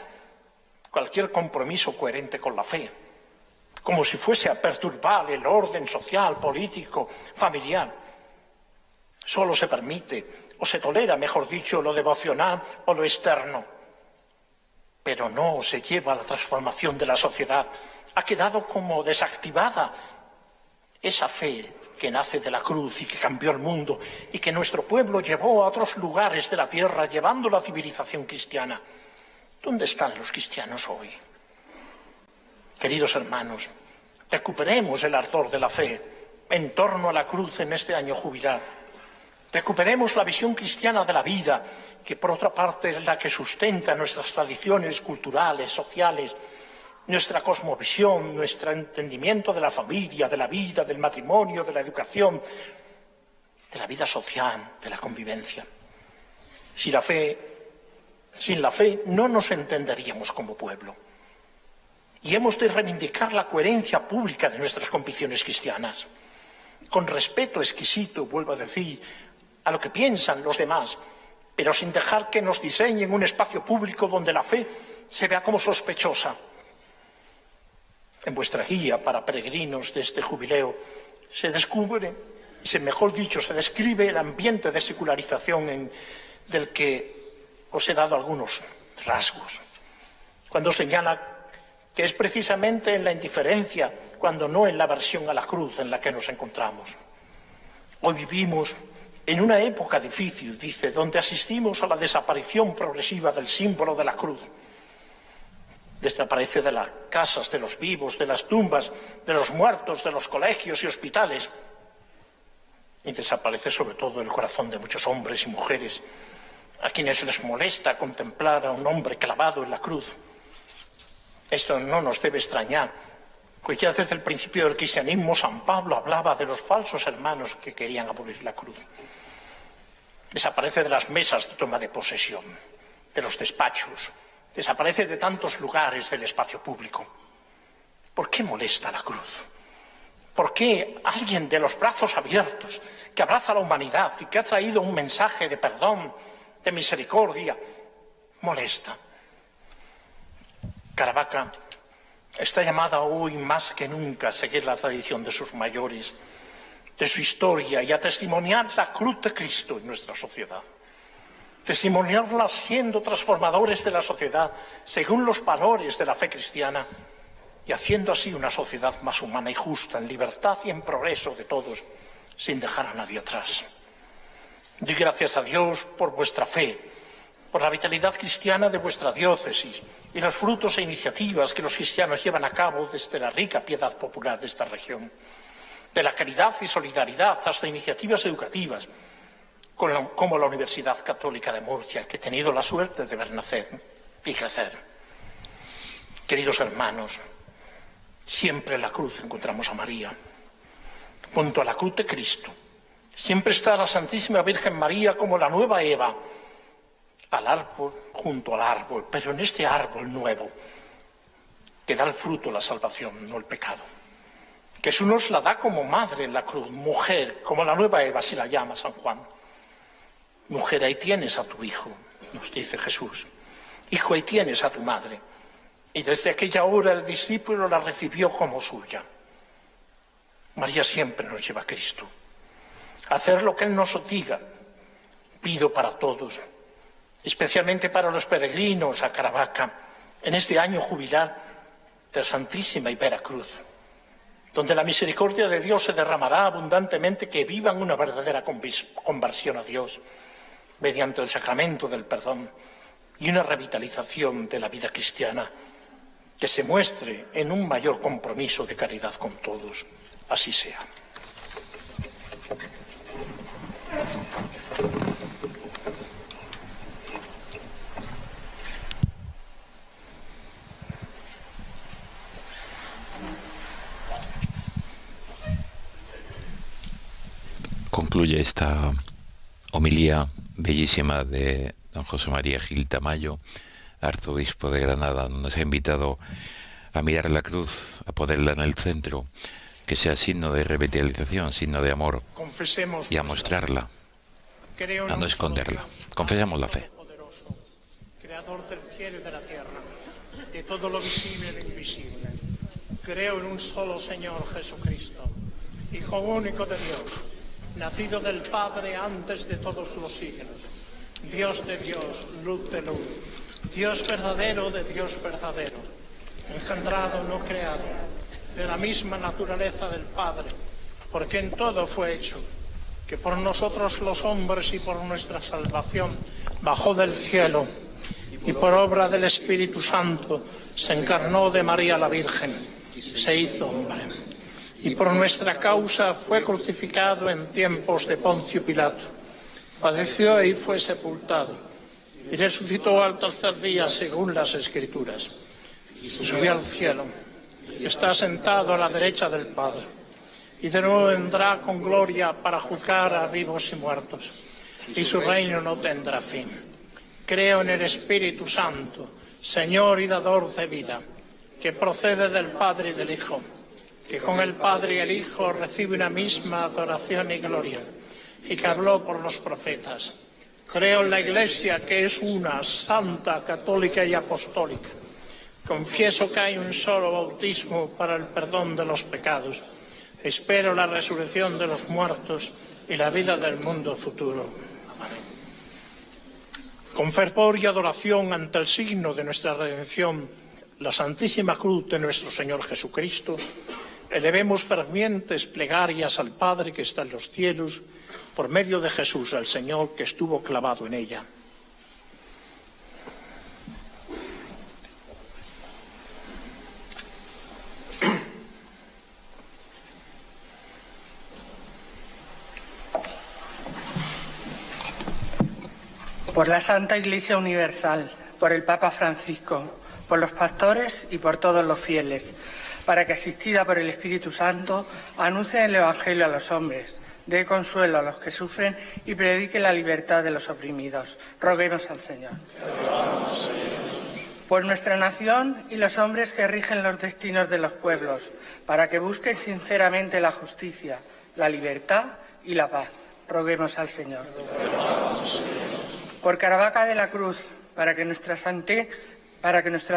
cualquier compromiso coherente con la fe, como si fuese a perturbar el orden social, político, familiar. Solo se permite, o se tolera, mejor dicho, lo devocional o lo externo, pero no se lleva a la transformación de la sociedad. Ha quedado como desactivada esa fe que nace de la cruz y que cambió el mundo y que nuestro pueblo llevó a otros lugares de la tierra, llevando la civilización cristiana. ¿Dónde están los cristianos hoy? Queridos hermanos, recuperemos el ardor de la fe en torno a la cruz en este año jubilar. Recuperemos la visión cristiana de la vida, que por otra parte es la que sustenta nuestras tradiciones culturales, sociales, nuestra cosmovisión, nuestro entendimiento de la familia, de la vida, del matrimonio, de la educación, de la vida social, de la convivencia. Sin la fe no nos entenderíamos como pueblo. Y hemos de reivindicar la coherencia pública de nuestras convicciones cristianas, con respeto exquisito, vuelvo a decir, a lo que piensan los demás, pero sin dejar que nos diseñen un espacio público donde la fe se vea como sospechosa. En vuestra guía para peregrinos de este jubileo se descubre, mejor dicho, se describe el ambiente de secularización del que os he dado algunos rasgos, cuando señala que es precisamente en la indiferencia, cuando no en la aversión a la cruz, en la que nos encontramos. Hoy vivimos en una época difícil, dice, donde asistimos a la desaparición progresiva del símbolo de la cruz. Desaparece de las casas, de los vivos, de las tumbas, de los muertos, de los colegios y hospitales. Y desaparece sobre todo el corazón de muchos hombres y mujeres, a quienes les molesta contemplar a un hombre clavado en la cruz. Esto no nos debe extrañar, pues ya desde el principio del cristianismo San Pablo hablaba de los falsos hermanos que querían abolir la cruz. Desaparece de las mesas de toma de posesión, de los despachos, desaparece de tantos lugares del espacio público. ¿Por qué molesta la cruz? ¿Por qué alguien de los brazos abiertos, que abraza a la humanidad y que ha traído un mensaje de perdón, de misericordia, molesta? Caravaca está llamada hoy más que nunca a seguir la tradición de sus mayores, de su historia, y a testimoniar la cruz de Cristo en nuestra sociedad. Testimoniarla siendo transformadores de la sociedad según los valores de la fe cristiana y haciendo así una sociedad más humana y justa, en libertad y en progreso de todos, sin dejar a nadie atrás. Doy gracias a Dios por vuestra fe, por la vitalidad cristiana de vuestra diócesis y los frutos e iniciativas que los cristianos llevan a cabo desde la rica piedad popular de esta región, de la caridad y solidaridad hasta iniciativas educativas, como la Universidad Católica de Murcia, que he tenido la suerte de ver nacer y crecer. Queridos hermanos, siempre en la cruz encontramos a María. Junto a la cruz de Cristo siempre está la Santísima Virgen María como la nueva Eva, al árbol, junto al árbol, pero en este árbol nuevo, que da el fruto la salvación, no el pecado. Jesús nos la da como madre en la cruz, mujer, como la nueva Eva, si la llama San Juan. Mujer, ahí tienes a tu hijo, nos dice Jesús. Hijo, ahí tienes a tu madre. Y desde aquella hora el discípulo la recibió como suya. María siempre nos lleva a Cristo. Hacer lo que Él nos diga. Pido para todos, especialmente para los peregrinos a Caravaca, en este año jubilar de la Santísima y Vera Cruz, donde la misericordia de Dios se derramará abundantemente, que vivan una verdadera conversión a Dios mediante el sacramento del perdón y una revitalización de la vida cristiana que se muestre en un mayor compromiso de caridad con todos. Así sea. Concluye esta homilía bellísima de don José María Gil Tamayo, arzobispo de Granada. Nos ha invitado a mirar la cruz, a ponerla en el centro, que sea signo de revitalización, signo de amor, y a mostrarla, a no esconderla. Confesamos la fe. Creador del cielo y de la tierra, de todo lo visible y lo invisible. Creo en un solo Señor Jesucristo, Hijo único de Dios, nacido del Padre antes de todos los siglos, Dios de Dios, luz de luz, Dios verdadero de Dios verdadero, engendrado, no creado, de la misma naturaleza del Padre, por quien todo fue hecho, que por nosotros los hombres y por nuestra salvación bajó del cielo y por obra del Espíritu Santo se encarnó de María la Virgen, se hizo hombre. Y por nuestra causa fue crucificado en tiempos de Poncio Pilato. Padeció y fue sepultado. Y resucitó al tercer día según las Escrituras. Y subió al cielo. Y está sentado a la derecha del Padre. Y de nuevo vendrá con gloria para juzgar a vivos y muertos. Y su reino no tendrá fin. Creo en el Espíritu Santo, Señor y dador de vida, que procede del Padre y del Hijo, que con el Padre y el Hijo recibe una misma adoración y gloria, y que habló por los profetas. Creo en la Iglesia, que es una, santa, católica y apostólica. Confieso que hay un solo bautismo para el perdón de los pecados. Espero la resurrección de los muertos y la vida del mundo futuro. Amén. Con fervor y adoración ante el signo de nuestra redención, la Santísima Cruz de nuestro Señor Jesucristo, elevemos fervientes plegarias al Padre que está en los cielos, por medio de Jesús, el Señor, que estuvo clavado en ella. Por la Santa Iglesia Universal, por el Papa Francisco, por los pastores y por todos los fieles, para que, asistida por el Espíritu Santo, anuncie el Evangelio a los hombres, dé consuelo a los que sufren y predique la libertad de los oprimidos. Roguemos al Señor. por nuestra nación y los hombres que rigen los destinos de los pueblos, para que busquen sinceramente la justicia, la libertad y la paz. Roguemos al Señor. Por Caravaca de la Cruz, para que nuestra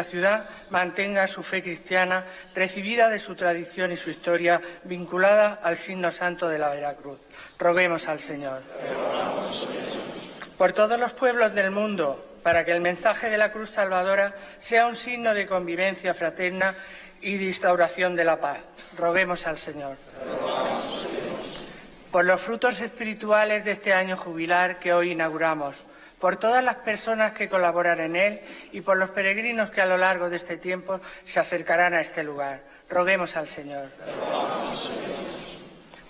ciudad mantenga su fe cristiana, recibida de su tradición y su historia, vinculada al signo santo de la Veracruz. Roguemos al Señor. Por todos los pueblos del mundo, para que el mensaje de la cruz salvadora sea un signo de convivencia fraterna y de instauración de la paz. Roguemos al Señor. Por los frutos espirituales de este año jubilar que hoy inauguramos, por todas las personas que colaboran en él y por los peregrinos que a lo largo de este tiempo se acercarán a este lugar. Roguemos al Señor.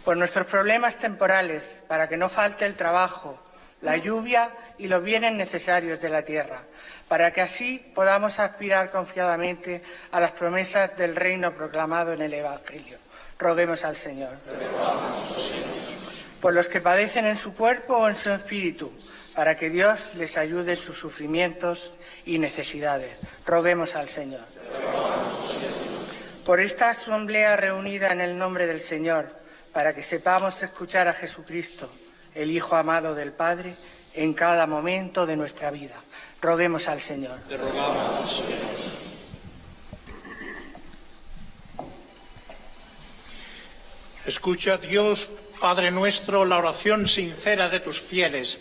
Por nuestros problemas temporales, para que no falte el trabajo, la lluvia y los bienes necesarios de la tierra, para que así podamos aspirar confiadamente a las promesas del reino proclamado en el Evangelio. Roguemos al Señor. Por los que padecen en su cuerpo o en su espíritu, para que Dios les ayude en sus sufrimientos y necesidades. Roguemos al Señor. Por esta asamblea reunida en el nombre del Señor, para que sepamos escuchar a Jesucristo, el Hijo amado del Padre, en cada momento de nuestra vida. Roguemos al Señor. Te rogamos, Señor. Escucha, Dios, Padre nuestro, la oración sincera de tus fieles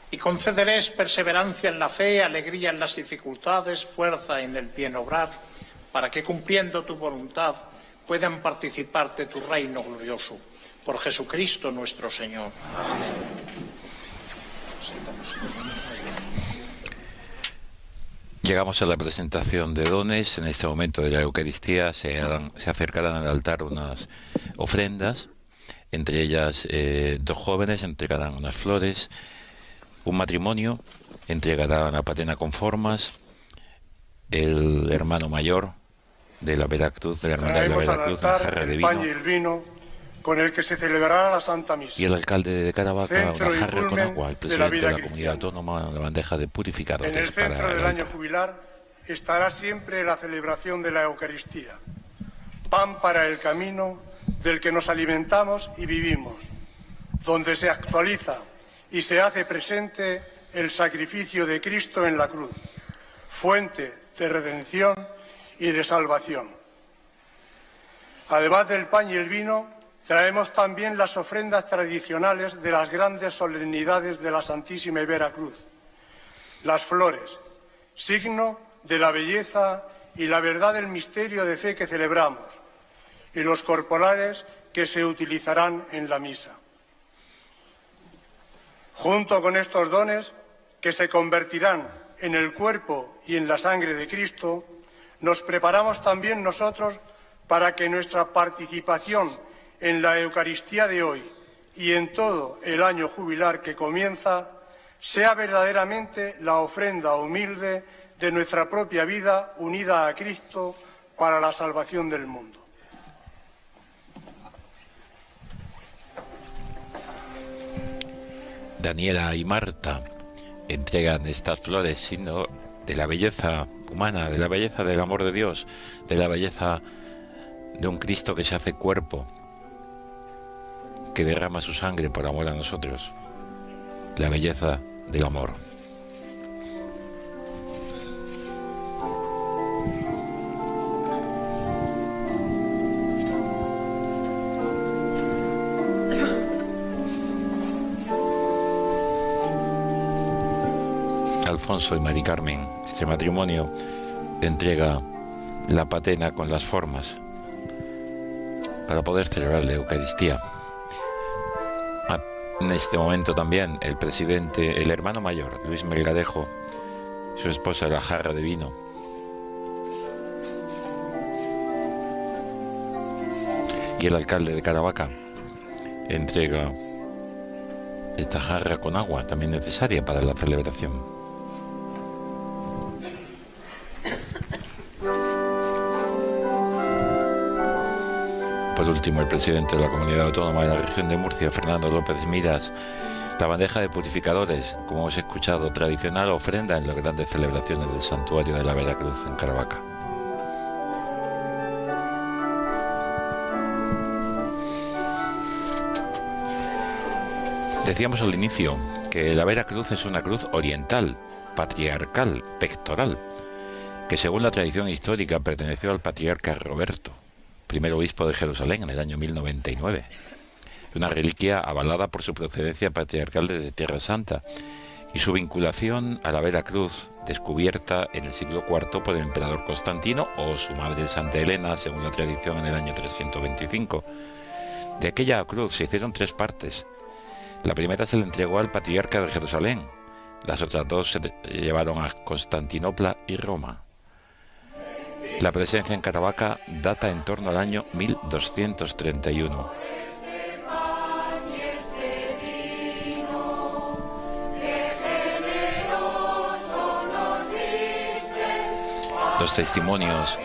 y concédeles perseverancia en la fe, alegría en las dificultades, fuerza en el bien obrar, para que, cumpliendo tu voluntad, puedan participar de tu reino glorioso. Por Jesucristo nuestro Señor. Amén. Llegamos a la presentación de dones. En este momento de la Eucaristía se acercarán al altar unas ofrendas. Entre ellas, dos jóvenes entregarán unas flores. Un matrimonio entregará una patena con formas. El hermano mayor de la Veracruz, de la Hermandad de la Veracruz, una jarra de vino. Pan y el vino con el que se celebrará la Santa Misa. Y el alcalde de Caravaca, una jarra con agua. El presidente de la comunidad autónoma, la bandeja de purificadores. En el centro del año jubilar estará siempre la celebración de la Eucaristía, pan para el camino del que nos alimentamos y vivimos, donde se actualiza y se hace presente el sacrificio de Cristo en la cruz, fuente de redención y de salvación. Además del pan y el vino, traemos también las ofrendas tradicionales de las grandes solemnidades de la Santísima Veracruz, las flores, signo de la belleza y la verdad del misterio de fe que celebramos, y los corporales que se utilizarán en la misa. Junto con estos dones, que se convertirán en el cuerpo y en la sangre de Cristo, nos preparamos también nosotros para que nuestra participación en la Eucaristía de hoy y en todo el año jubilar que comienza sea verdaderamente la ofrenda humilde de nuestra propia vida unida a Cristo para la salvación del mundo. Daniela y Marta entregan estas flores, signo de la belleza humana, de la belleza del amor de Dios, de la belleza de un Cristo que se hace cuerpo, que derrama su sangre por amor a nosotros, la belleza del amor. Alfonso y Mari Carmen, este matrimonio entrega la patena con las formas para poder celebrar la Eucaristía. En este momento también el presidente, el hermano mayor, Luis Melgarejo, su esposa, la jarra de vino. Y el alcalde de Caravaca entrega esta jarra con agua, también necesaria para la celebración. Por último, el presidente de la Comunidad Autónoma de la Región de Murcia, Fernando López Miras, La bandeja de purificadores, como hemos escuchado, tradicional ofrenda en las grandes celebraciones del santuario de la Veracruz en Caravaca. Decíamos al inicio que la Veracruz es una cruz oriental, patriarcal, pectoral, que según la tradición histórica perteneció al patriarca Roberto, primer obispo de Jerusalén en el año 1099. Una reliquia avalada por su procedencia patriarcal desde Tierra Santa y su vinculación a la Veracruz, descubierta en el siglo IV por el emperador Constantino o su madre Santa Elena, según la tradición, en el año 325. De aquella cruz se hicieron 3 partes. La primera se le entregó al patriarca de Jerusalén, las otras 2 se llevaron a Constantinopla y Roma. La presencia en Caravaca data en torno al año 1231. Los testimonios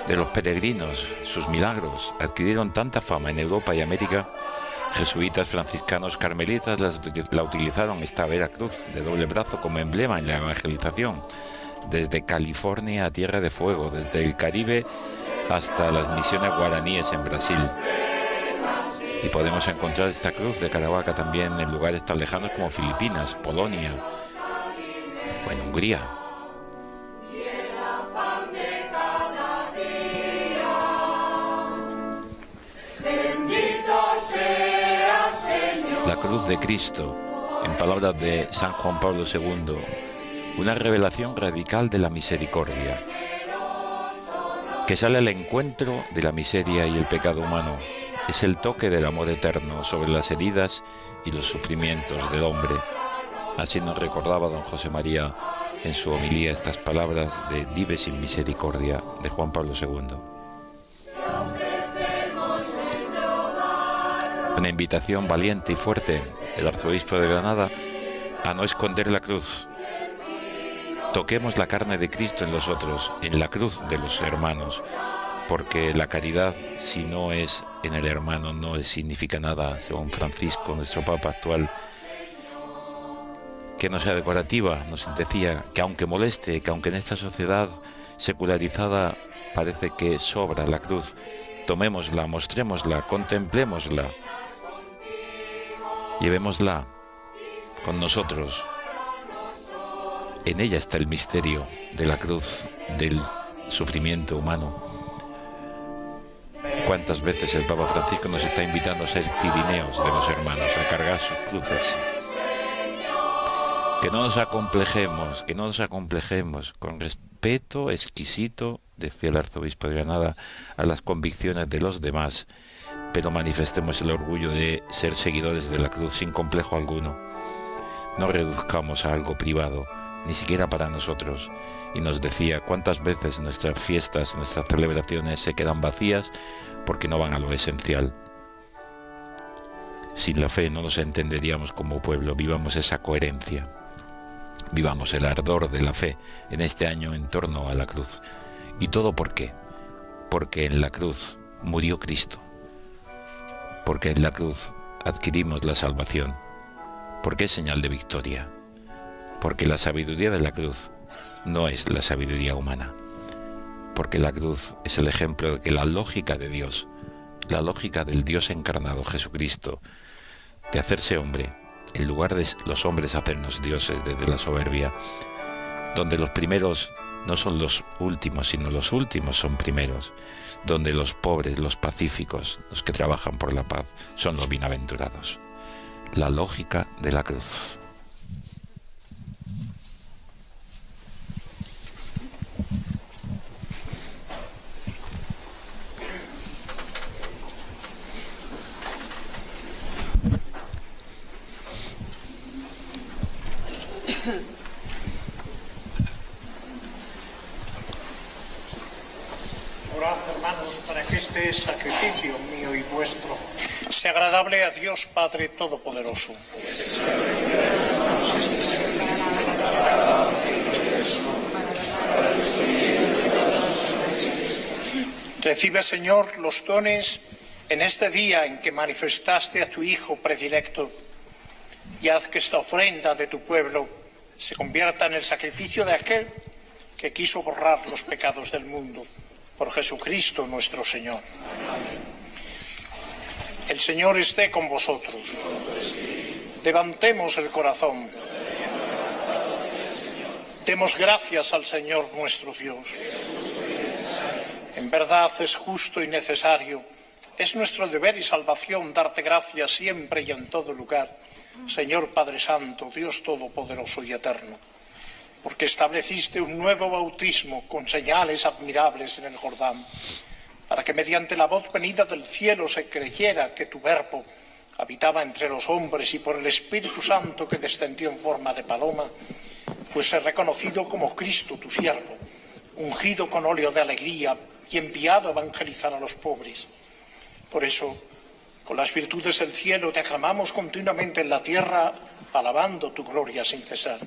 de los peregrinos, sus milagros, adquirieron tanta fama en Europa y América. Jesuitas, franciscanos, carmelitas la utilizaron, esta Veracruz de doble brazo, como emblema en la evangelización, desde California a Tierra de Fuego, desde el Caribe hasta las misiones guaraníes en Brasil. Y podemos encontrar esta cruz de Caravaca también en lugares tan lejanos como Filipinas, Polonia o en Hungría. La cruz de Cristo, en palabras de San Juan Pablo II, una revelación radical de la misericordia, que sale al encuentro de la miseria y el pecado humano. Es el toque del amor eterno sobre las heridas y los sufrimientos del hombre. Así nos recordaba don José María en su homilía estas palabras de Dive sin misericordia de Juan Pablo II. Una invitación valiente y fuerte del arzobispo de Granada a no esconder la cruz. Toquemos la carne de Cristo en los otros, en la cruz de los hermanos, porque la caridad, si no es en el hermano, no significa nada, según Francisco, nuestro Papa actual. Que no sea decorativa, nos decía, que aunque moleste, que aunque en esta sociedad secularizada parece que sobra la cruz, tomémosla, mostrémosla, contemplémosla, llevémosla con nosotros. En ella está el misterio de la cruz, del sufrimiento humano. ¿Cuántas veces el Papa Francisco nos está invitando a ser cirineos de los hermanos, a cargar sus cruces? Que no nos acomplejemos, con respeto exquisito, decía el arzobispo de Granada, a las convicciones de los demás, pero manifestemos el orgullo de ser seguidores de la cruz sin complejo alguno. No reduzcamos a algo privado, ni siquiera para nosotros. Y nos decía cuántas veces nuestras fiestas, nuestras celebraciones se quedan vacías porque no van a lo esencial. Sin la fe no nos entenderíamos como pueblo. Vivamos esa coherencia. Vivamos el ardor de la fe en este año en torno a la cruz. ¿Y todo por qué? Porque en la cruz murió Cristo. Porque en la cruz adquirimos la salvación. Porque es señal de victoria. Porque la sabiduría de la cruz no es la sabiduría humana. Porque la cruz es el ejemplo de que la lógica de Dios, la lógica del Dios encarnado, Jesucristo, de hacerse hombre, en lugar de los hombres hacernos dioses desde la soberbia, donde los primeros no son los últimos, sino los últimos son primeros, donde los pobres, los pacíficos, los que trabajan por la paz, son los bienaventurados. La lógica de la cruz. Orad, hermanos, para que este sacrificio mío y vuestro sea agradable a Dios Padre Todopoderoso. Recibe, Señor, los dones en este día en que manifestaste a tu Hijo predilecto, y haz que esta ofrenda de tu pueblo se convierta en el sacrificio de aquel que quiso borrar los pecados del mundo, por Jesucristo nuestro Señor. El Señor esté con vosotros. Levantemos el corazón. Demos gracias al Señor nuestro Dios. En verdad es justo y necesario, es nuestro deber y salvación darte gracias siempre y en todo lugar, Señor Padre Santo, Dios Todopoderoso y Eterno, porque estableciste un nuevo bautismo con señales admirables en el Jordán, para que mediante la voz venida del cielo se creyera que tu Verbo habitaba entre los hombres y por el Espíritu Santo que descendió en forma de paloma, fuese reconocido como Cristo tu siervo, ungido con óleo de alegría y enviado a evangelizar a los pobres. Por eso, con las virtudes del cielo te aclamamos continuamente en la tierra, alabando tu gloria sin cesar.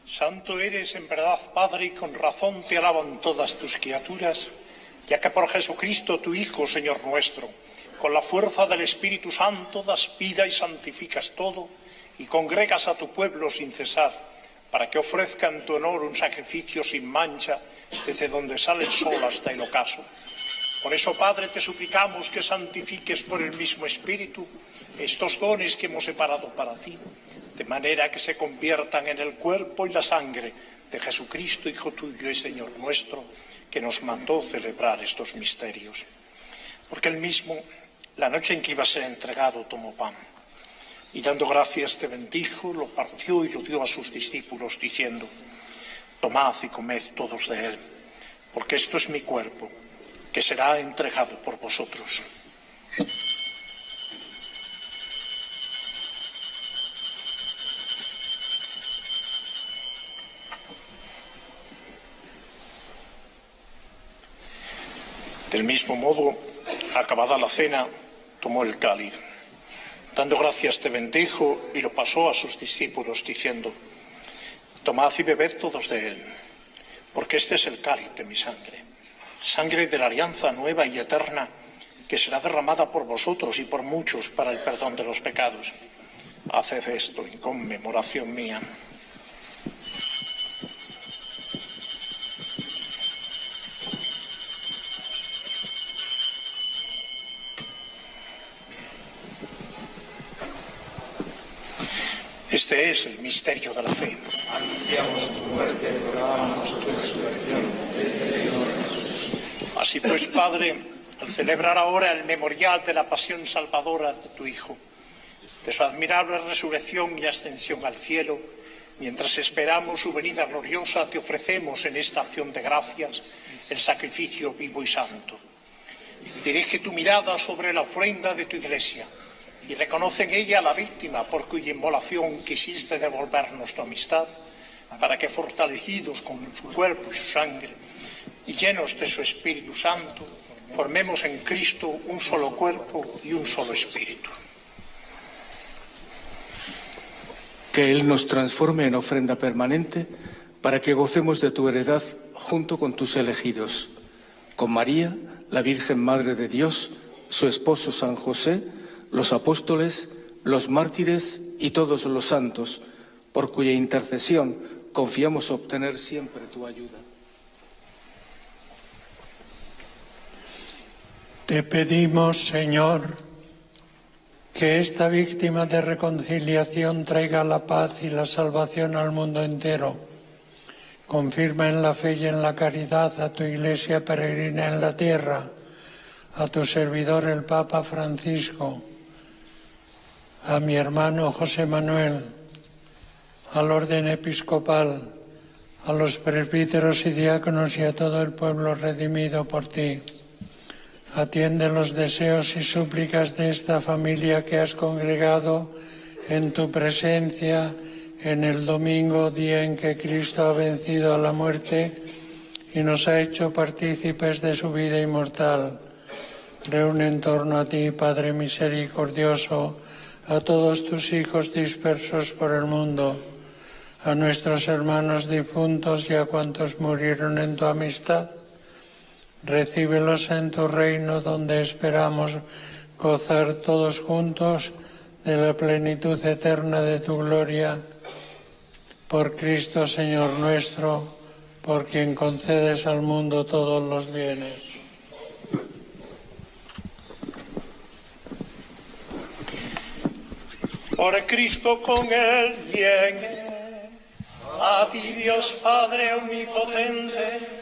Santo eres en verdad, Padre, y con razón te alaban todas tus criaturas, ya que por Jesucristo, tu Hijo, Señor nuestro, con la fuerza del Espíritu Santo das vida y santificas todo, y congregas a tu pueblo sin cesar, para que ofrezca en tu honor un sacrificio sin mancha, desde donde sale el sol hasta el ocaso. Por eso, Padre, te suplicamos que santifiques por el mismo Espíritu estos dones que hemos separado para ti, de manera que se conviertan en el cuerpo y la sangre de Jesucristo, Hijo tuyo y Señor nuestro, que nos mandó celebrar estos misterios. Porque él mismo, la noche en que iba a ser entregado, tomó pan, y dando gracias te bendijo, lo partió y lo dio a sus discípulos, diciendo: tomad y comed todos de él, porque esto es mi cuerpo, que será entregado por vosotros. Del mismo modo, acabada la cena, tomó el cáliz. Dando gracias te bendijo y lo pasó a sus discípulos, diciendo: tomad y bebed todos de él, porque este es el cáliz de mi sangre, sangre de la alianza nueva y eterna, que será derramada por vosotros y por muchos para el perdón de los pecados. Haced esto en conmemoración mía. Este es el misterio de la fe. Anunciamos tu muerte, proclamamos tu resurrección. Así pues, Padre, al celebrar ahora el memorial de la pasión salvadora de tu Hijo, de su admirable resurrección y ascensión al cielo, mientras esperamos su venida gloriosa, te ofrecemos en esta acción de gracias el sacrificio vivo y santo. Dirige tu mirada sobre la ofrenda de tu Iglesia y reconoce en ella a la víctima por cuya inmolación quisiste devolvernos tu amistad, para que, fortalecidos con su cuerpo y su sangre y llenos de su Espíritu Santo, formemos en Cristo un solo cuerpo y un solo espíritu. que Él nos transforme en ofrenda permanente para que gocemos de tu heredad junto con tus elegidos, con María, la Virgen Madre de Dios, su esposo San José, los apóstoles, los mártires y todos los santos, por cuya intercesión confiamos obtener siempre tu ayuda. Te pedimos, Señor, que esta víctima de reconciliación traiga la paz y la salvación al mundo entero. Confirma en la fe y en la caridad a tu Iglesia peregrina en la tierra, a tu servidor el Papa Francisco, a mi hermano José Manuel, al orden episcopal, a los presbíteros y diáconos y a todo el pueblo redimido por ti. Atiende los deseos y súplicas de esta familia que has congregado en tu presencia en el domingo, día en que Cristo ha vencido a la muerte y nos ha hecho partícipes de su vida inmortal. Reúne en torno a ti, Padre misericordioso, a todos tus hijos dispersos por el mundo, a nuestros hermanos difuntos y a cuantos murieron en tu amistad. Recíbelos en tu reino, donde esperamos gozar todos juntos de la plenitud eterna de tu gloria. Por Cristo, Señor nuestro, por quien concedes al mundo todos los bienes. Por Cristo, con Él y en Él, a ti Dios Padre omnipotente,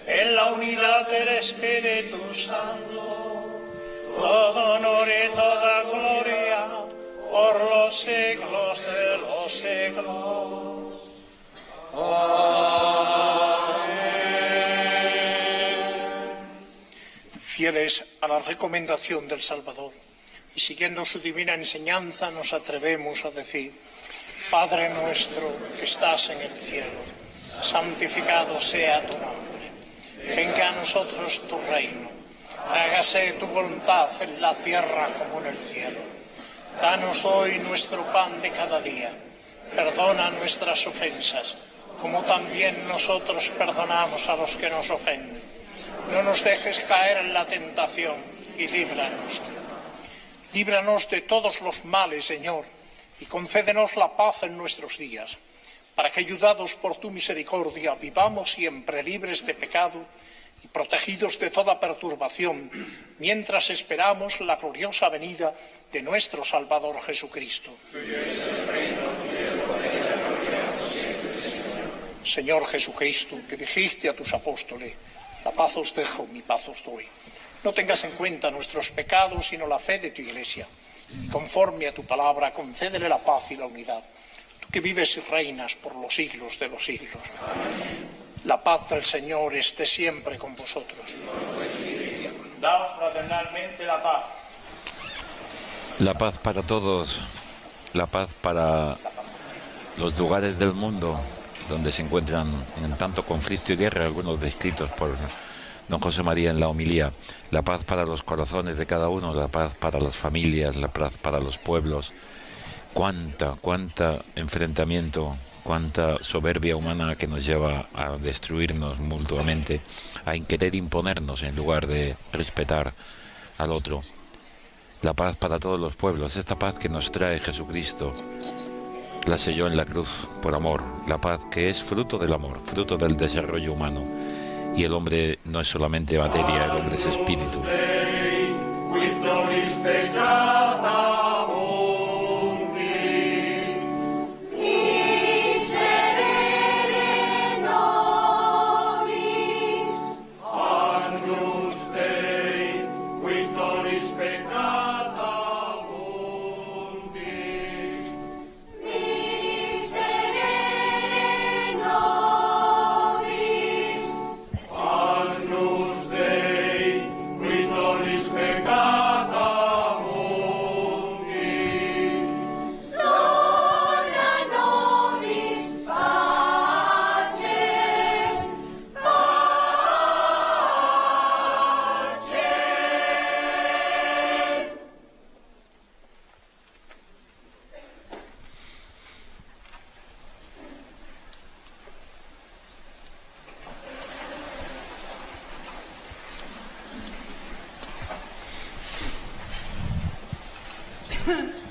en la unidad del Espíritu Santo, todo honor y toda gloria por los siglos de los siglos. Amén. Fieles a la recomendación del Salvador y siguiendo su divina enseñanza, nos atrevemos a decir: Padre nuestro que estás en el cielo, santificado sea tu nombre. Venga a nosotros tu reino, hágase tu voluntad en la tierra como en el cielo. Danos hoy nuestro pan de cada día, perdona nuestras ofensas, como también nosotros perdonamos a los que nos ofenden. No nos dejes caer en la tentación y líbranos. Líbranos de todos los males, Señor, y concédenos la paz en nuestros días, para que, ayudados por tu misericordia, vivamos siempre libres de pecado y protegidos de toda perturbación, mientras esperamos la gloriosa venida de nuestro Salvador Jesucristo. Señor Jesucristo, que dijiste a tus apóstoles: la paz os dejo, mi paz os doy. No tengas en cuenta nuestros pecados, sino la fe de tu Iglesia. Y conforme a tu palabra, concédele la paz y la unidad, que vives y reinas por los siglos de los siglos. La paz del Señor esté siempre con vosotros. Daos fraternalmente la paz. La paz para todos, la paz para los lugares del mundo donde se encuentran en tanto conflicto y guerra, algunos descritos por don José María en la homilía. La paz para los corazones de cada uno, la paz para las familias, la paz para los pueblos. Cuánta enfrentamiento, cuánta soberbia humana que nos lleva a destruirnos mutuamente, a querer imponernos en lugar de respetar al otro. La paz para todos los pueblos, esta paz que nos trae Jesucristo, la selló en la cruz por amor, la paz que es fruto del amor, fruto del desarrollo humano. Y el hombre no es solamente materia, el hombre es espíritu.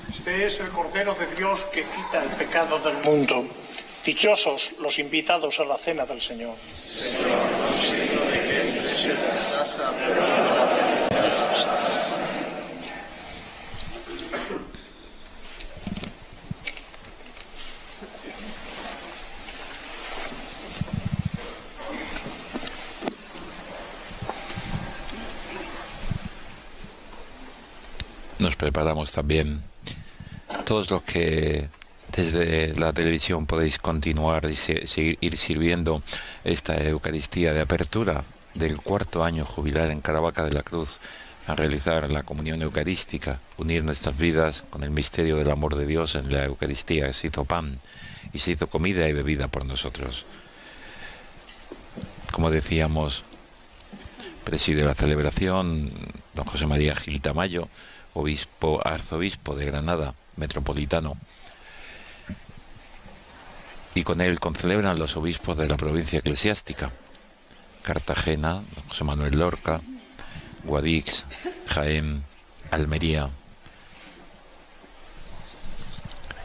Este es el Cordero de Dios que quita el pecado del mundo. Dichosos los invitados a la cena del Señor. Nos preparamos también todos los que desde la televisión podéis continuar y ir sirviendo esta Eucaristía de apertura del cuarto año jubilar en Caravaca de la Cruz, a realizar la comunión eucarística, unir nuestras vidas con el misterio del amor de Dios en la Eucaristía. Se hizo pan y se hizo comida y bebida por nosotros. Como decíamos, preside la celebración don José María Gil Tamayo, arzobispo de Granada, metropolitano, y con él concelebran los obispos de la provincia eclesiástica: Cartagena, José Manuel Lorca, Guadix, Jaén, Almería.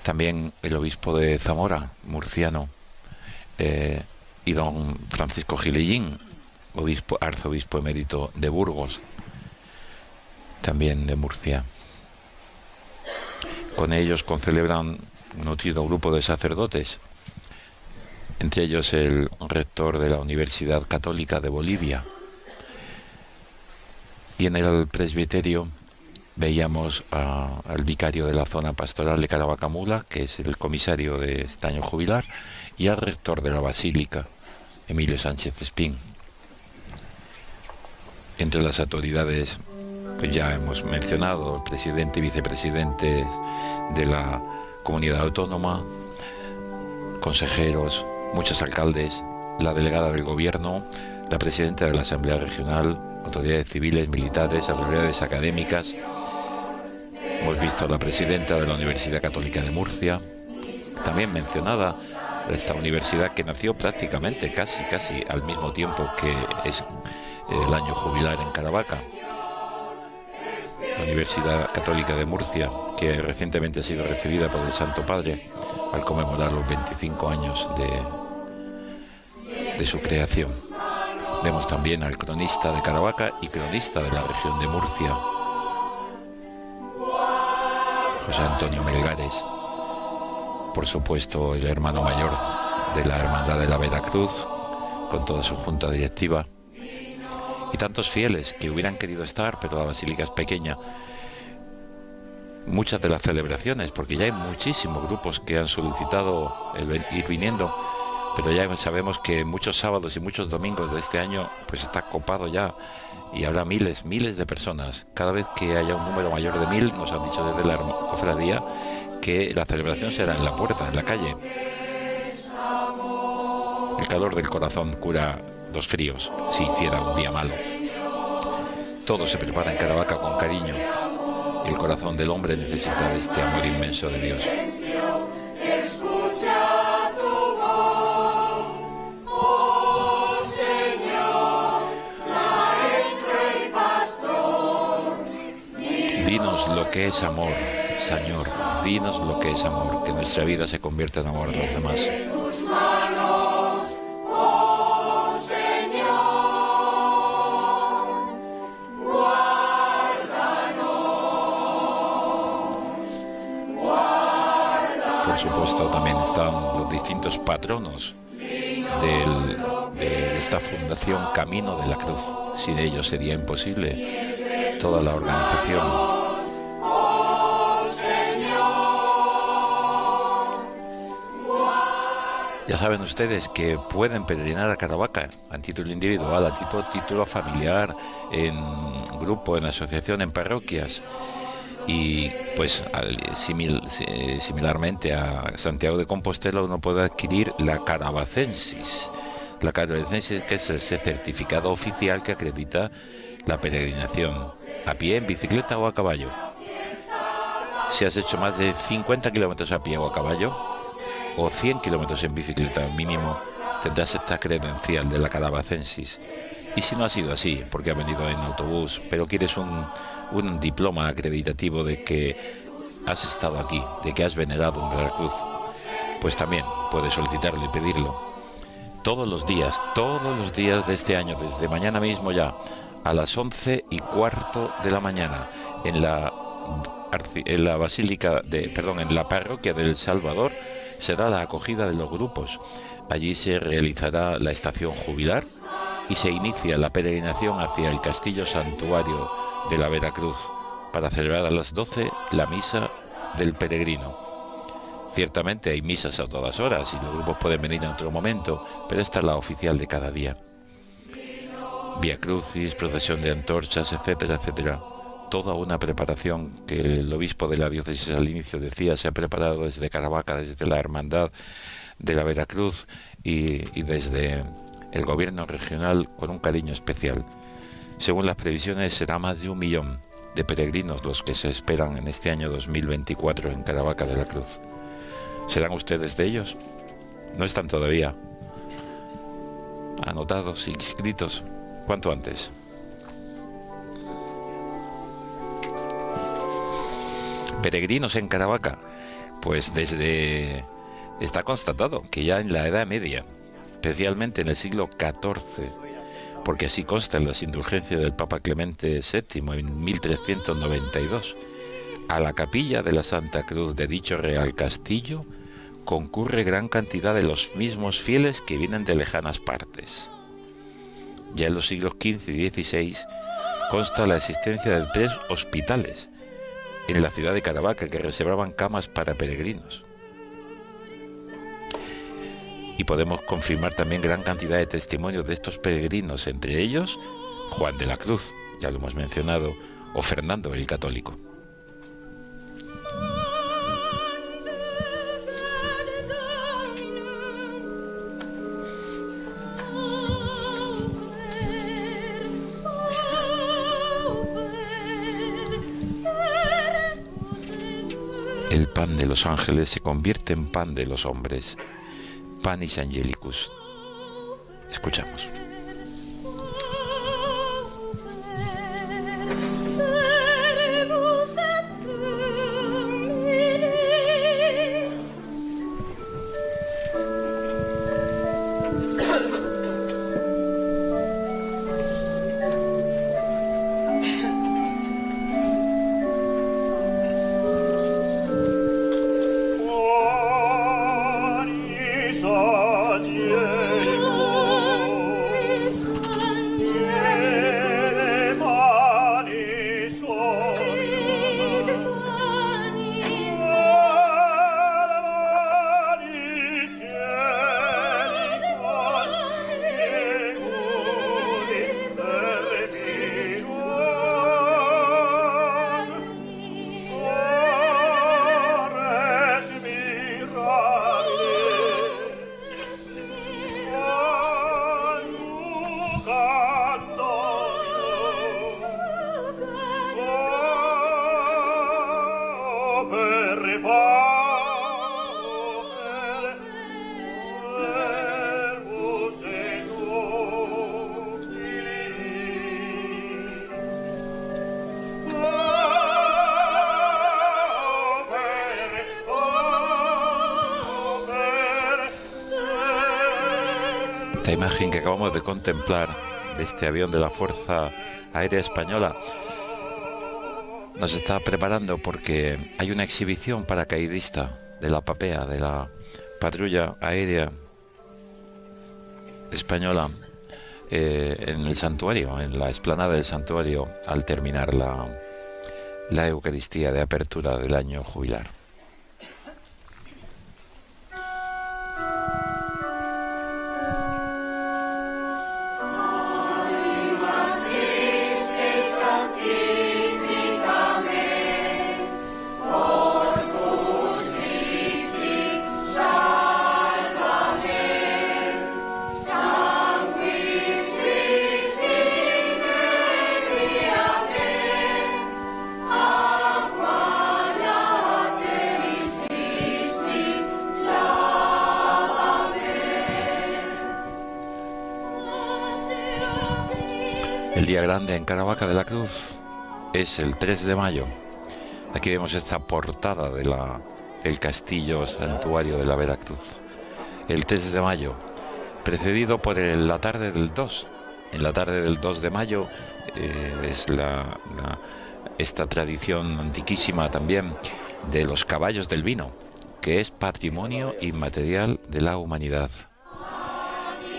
También el obispo de Zamora, murciano, y don Francisco Gilellín, arzobispo emérito de Burgos, también de Murcia. Con ellos concelebran un nutrido grupo de sacerdotes, entre ellos el rector de la Universidad Católica de Bolivia. Y en el presbiterio veíamos al vicario de la zona pastoral de Caravacamula, que es el comisario de este año jubilar, y al rector de la Basílica, Emilio Sánchez Espín. Entre las autoridades, pues ya hemos mencionado, el presidente y vicepresidente de la comunidad autónoma, consejeros, muchos alcaldes, la delegada del gobierno, la presidenta de la Asamblea Regional, autoridades civiles, militares, autoridades académicas. Hemos visto a la presidenta de la Universidad Católica de Murcia, también mencionada esta universidad que nació prácticamente casi al mismo tiempo que es el año jubilar en Caravaca. La Universidad Católica de Murcia, que recientemente ha sido recibida por el Santo Padre al conmemorar los 25 años de su creación. Vemos también al cronista de Caravaca y cronista de la región de Murcia, José Antonio Melgares. Por supuesto, el hermano mayor de la Hermandad de la Veracruz, con toda su junta directiva. Y tantos fieles que hubieran querido estar, pero la basílica es pequeña. Muchas de las celebraciones, porque ya hay muchísimos grupos que han solicitado ir viniendo, pero ya sabemos que muchos sábados y muchos domingos de este año pues está copado ya, y habrá miles de personas. Cada vez que haya un número mayor de 1000, nos han dicho desde la cofradía que la celebración será en la puerta, en la calle. El calor del corazón cura los fríos, si hiciera un día malo. Todo se prepara en Caravaca con cariño. El corazón del hombre necesita de este amor inmenso de Dios. Dinos lo que es amor, Señor. Dinos lo que es amor, que nuestra vida se convierta en amor de los demás. Por supuesto, también están los distintos patronos de esta fundación Camino de la Cruz. Sin ellos sería imposible toda la organización. Ya saben ustedes que pueden peregrinar a Caravaca a título individual, a título familiar, en grupo, en asociación, en parroquias. Y pues similarmente a Santiago de Compostela, uno puede adquirir la Caravacensis. La Caravacensis, que es ese certificado oficial que acredita la peregrinación a pie, en bicicleta o a caballo. Si has hecho más de 50 kilómetros a pie o a caballo, o 100 kilómetros en bicicleta mínimo, tendrás esta credencial de la Caravacensis. Y si no ha sido así, porque ha venido en autobús, pero quieres un diploma acreditativo de que has estado aquí, de que has venerado en Veracruz, pues también puedes solicitarlo y pedirlo. Todos los días de este año, desde mañana mismo ya, a las 11:15 de la mañana, en la basílica en la parroquia del Salvador, será la acogida de los grupos. Allí se realizará la estación jubilar y se inicia la peregrinación hacia el Castillo Santuario de la Veracruz para celebrar a las 12 la misa del peregrino. Ciertamente hay misas a todas horas y los grupos pueden venir en otro momento, pero esta es la oficial de cada día. Vía Crucis, procesión de antorchas, etcétera, etcétera. Toda una preparación que el obispo de la diócesis al inicio decía se ha preparado desde Caravaca, desde la Hermandad de la Veracruz y desde el gobierno regional con un cariño especial. Según las previsiones, será más de 1 millón de peregrinos los que se esperan en este año 2024 en Caravaca de la Cruz. ¿Serán ustedes de ellos? No están todavía anotados, inscritos. ¿Cuánto antes? Peregrinos en Caravaca, pues está constatado que ya en la Edad Media, especialmente en el siglo XIV, porque así consta en las indulgencias del Papa Clemente VII en 1392, a la capilla de la Santa Cruz de dicho Real Castillo concurre gran cantidad de los mismos fieles que vienen de lejanas partes. Ya en los siglos XV y XVI consta la existencia de 3 hospitales en la ciudad de Caravaca que reservaban camas para peregrinos. Y podemos confirmar también gran cantidad de testimonios de estos peregrinos, entre ellos Juan de la Cruz, ya lo hemos mencionado, o Fernando el Católico. El pan de los ángeles se convierte en pan de los hombres. Panis Angelicus. Escuchamos. Esta imagen que acabamos de contemplar de este avión de la Fuerza Aérea Española nos está preparando porque hay una exhibición paracaidista de la PAPEA, de la Patrulla Aérea Española, en el santuario, en la explanada del santuario, al terminar la Eucaristía de apertura del año jubilar. El día grande en Caravaca de la Cruz es el 3 de mayo, Aquí vemos esta portada del castillo santuario de la Veracruz. El 3 de mayo, precedido por la tarde del 2. En la tarde del 2 de mayo es esta tradición antiquísima también de los caballos del vino, que es patrimonio inmaterial de la humanidad.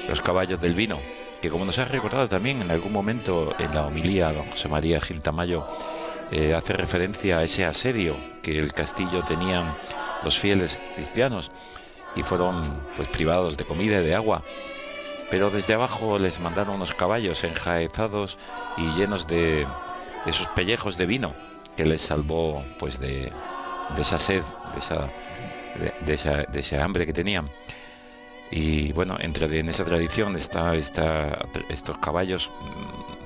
Los caballos del vino, que como nos ha recordado también en algún momento en la homilía don José María Gil Tamayo, hace referencia a ese asedio que el castillo tenían los fieles cristianos y fueron pues privados de comida y de agua, pero desde abajo les mandaron unos caballos enjaezados y llenos de esos pellejos de vino que les salvó pues de esa sed, de esa hambre que tenían. Y bueno, en esa tradición está estos caballos,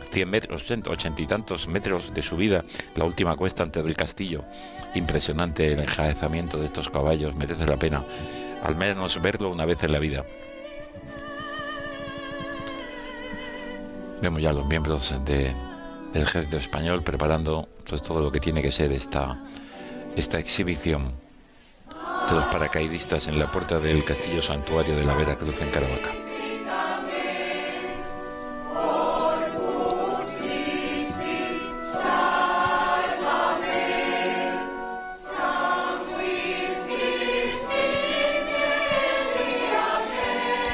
100 metros, 80 y tantos metros de subida, la última cuesta antes del castillo. Impresionante el enjaezamiento de estos caballos, merece la pena al menos verlo una vez en la vida. Vemos ya los miembros del ejército español preparando pues todo lo que tiene que ser esta exhibición de los paracaidistas en la puerta del castillo santuario de la Veracruz en Caravaca.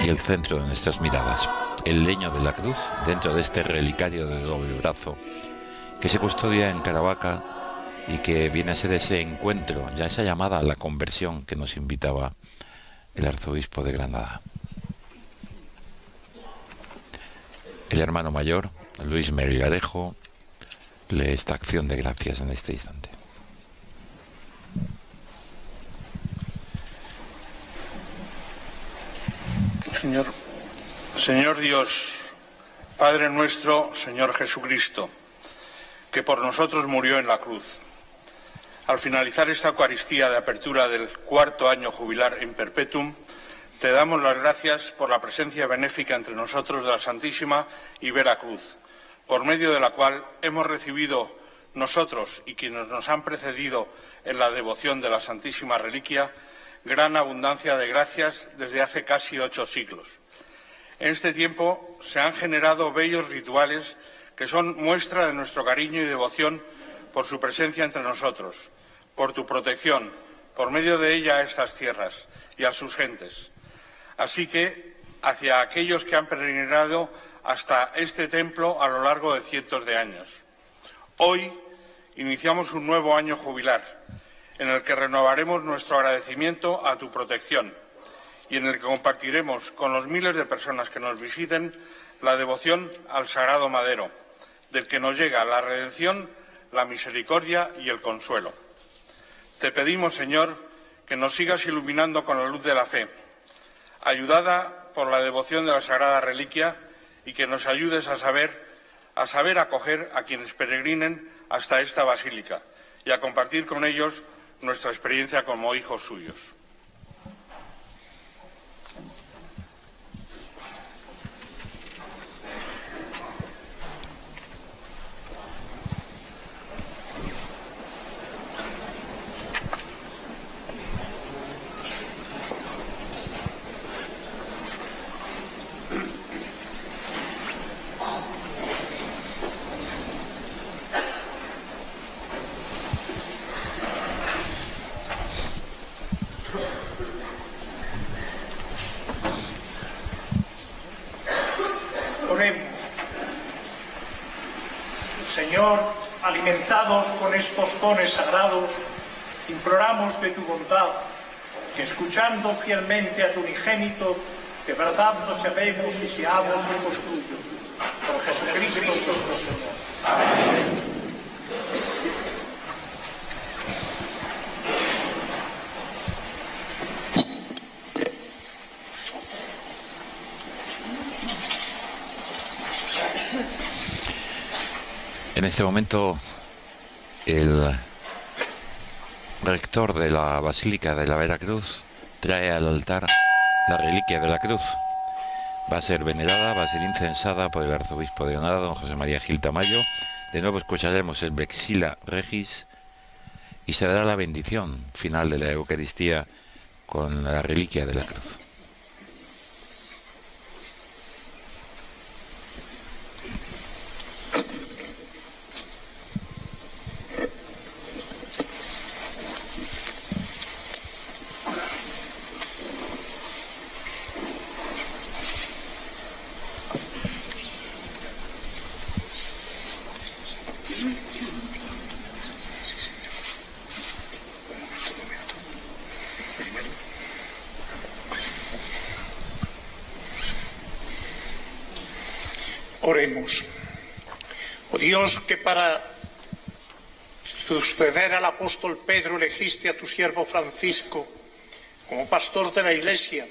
Y el centro de nuestras miradas, el leño de la cruz dentro de este relicario de doble brazo que se custodia en Caravaca y que viene a ser ese encuentro, ya esa llamada a la conversión que nos invitaba el arzobispo de Granada. El hermano mayor, Luis Melgarejo, lee esta acción de gracias en este instante. Señor Dios, Padre nuestro, Señor Jesucristo, que por nosotros murió en la cruz. Al finalizar esta Eucaristía de apertura del 4º año jubilar in perpetuum, te damos las gracias por la presencia benéfica entre nosotros de la Santísima y Veracruz, por medio de la cual hemos recibido nosotros y quienes nos han precedido en la devoción de la Santísima Reliquia, gran abundancia de gracias desde hace casi 8 siglos. En este tiempo se han generado bellos rituales que son muestra de nuestro cariño y devoción por su presencia entre nosotros, por tu protección, por medio de ella a estas tierras y a sus gentes. Así que, hacia aquellos que han peregrinado hasta este templo a lo largo de cientos de años. Hoy iniciamos un nuevo año jubilar, en el que renovaremos nuestro agradecimiento a tu protección y en el que compartiremos con los miles de personas que nos visiten la devoción al Sagrado Madero, del que nos llega la redención, la misericordia y el consuelo. Te pedimos, Señor, que nos sigas iluminando con la luz de la fe, ayudada por la devoción de la Sagrada Reliquia, y que nos ayudes a saber acoger a quienes peregrinen hasta esta basílica y a compartir con ellos nuestra experiencia como hijos suyos. Señor, alimentados con estos dones sagrados, imploramos de tu bondad que, escuchando fielmente a tu unigénito, de verdad nos llamemos y seamos hijos tuyos. Por Jesucristo nuestro Señor. Amén. En este momento, el rector de la Basílica de la Veracruz trae al altar la reliquia de la cruz. Va a ser venerada, va a ser incensada por el arzobispo de Granada, don José María Gil Tamayo. De nuevo escucharemos el Vexila Regis, y se dará la bendición final de la Eucaristía con la reliquia de la cruz. Oremos. Oh Dios, que para suceder al apóstol Pedro elegiste a tu siervo Francisco como pastor de la Iglesia,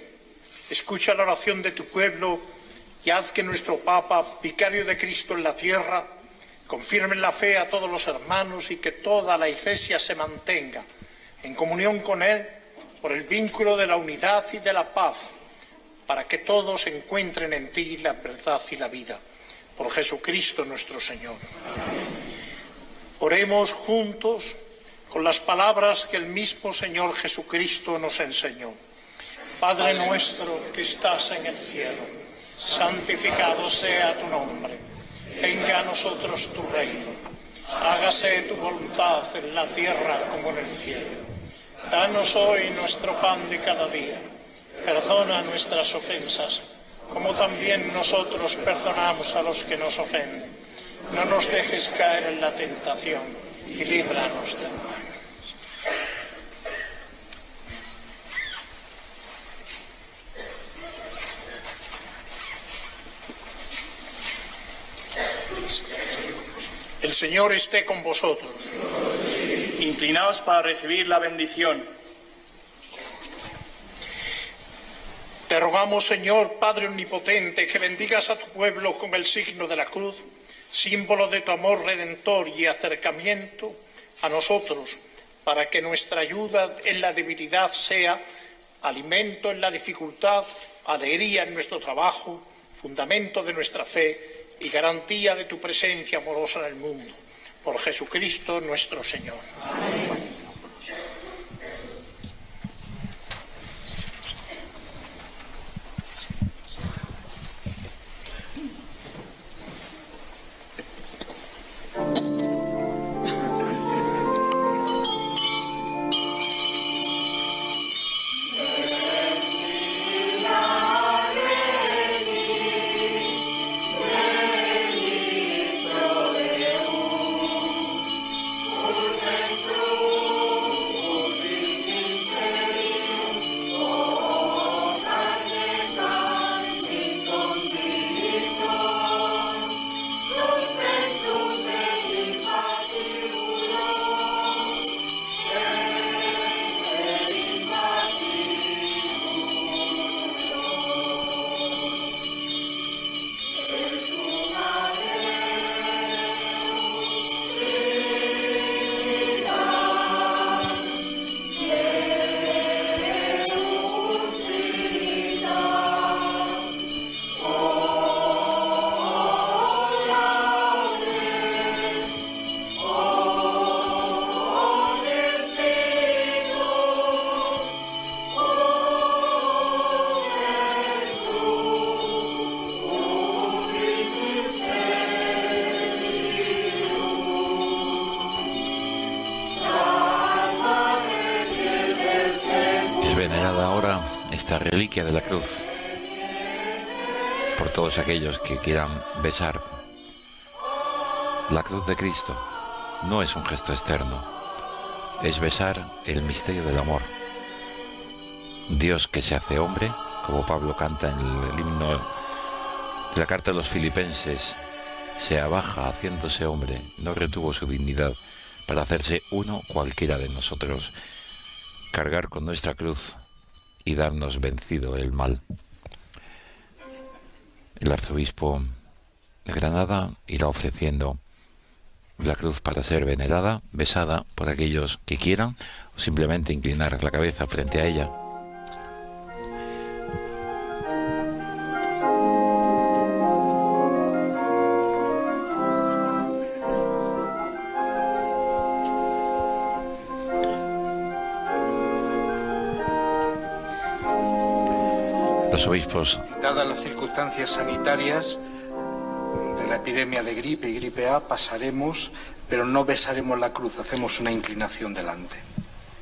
escucha la oración de tu pueblo y haz que nuestro Papa, vicario de Cristo en la tierra, confirme en la fe a todos los hermanos y que toda la Iglesia se mantenga en comunión con Él por el vínculo de la unidad y de la paz, para que todos encuentren en ti la verdad y la vida. Por Jesucristo nuestro Señor. Oremos juntos con las palabras que el mismo Señor Jesucristo nos enseñó. Padre nuestro que estás en el cielo, santificado sea tu nombre. Venga a nosotros tu reino. Hágase tu voluntad en la tierra como en el cielo. Danos hoy nuestro pan de cada día. Perdona nuestras ofensas, como también nosotros perdonamos a los que nos ofenden. No nos dejes caer en la tentación y líbranos del mal. El Señor esté con vosotros. Inclinaos para recibir la bendición. Te rogamos, Señor, Padre Omnipotente, que bendigas a tu pueblo con el signo de la cruz, símbolo de tu amor redentor y acercamiento a nosotros, para que nuestra ayuda en la debilidad sea alimento en la dificultad, alegría en nuestro trabajo, fundamento de nuestra fe y garantía de tu presencia amorosa en el mundo. Por Jesucristo nuestro Señor. Amén. Reliquia de la cruz por todos aquellos que quieran besar la cruz de Cristo. No es un gesto externo, es besar el misterio del amor. Dios que se hace hombre, como Pablo canta en el himno de la carta de los Filipenses, se abaja haciéndose hombre, no retuvo su dignidad para hacerse uno cualquiera de nosotros, cargar con nuestra cruz y darnos vencido el mal. El arzobispo de Granada irá ofreciendo la cruz para ser venerada, besada por aquellos que quieran, o simplemente inclinar la cabeza frente a ella. Los obispos. Dadas las circunstancias sanitarias de la epidemia de gripe y gripe A, pasaremos, pero no besaremos la cruz, hacemos una inclinación delante.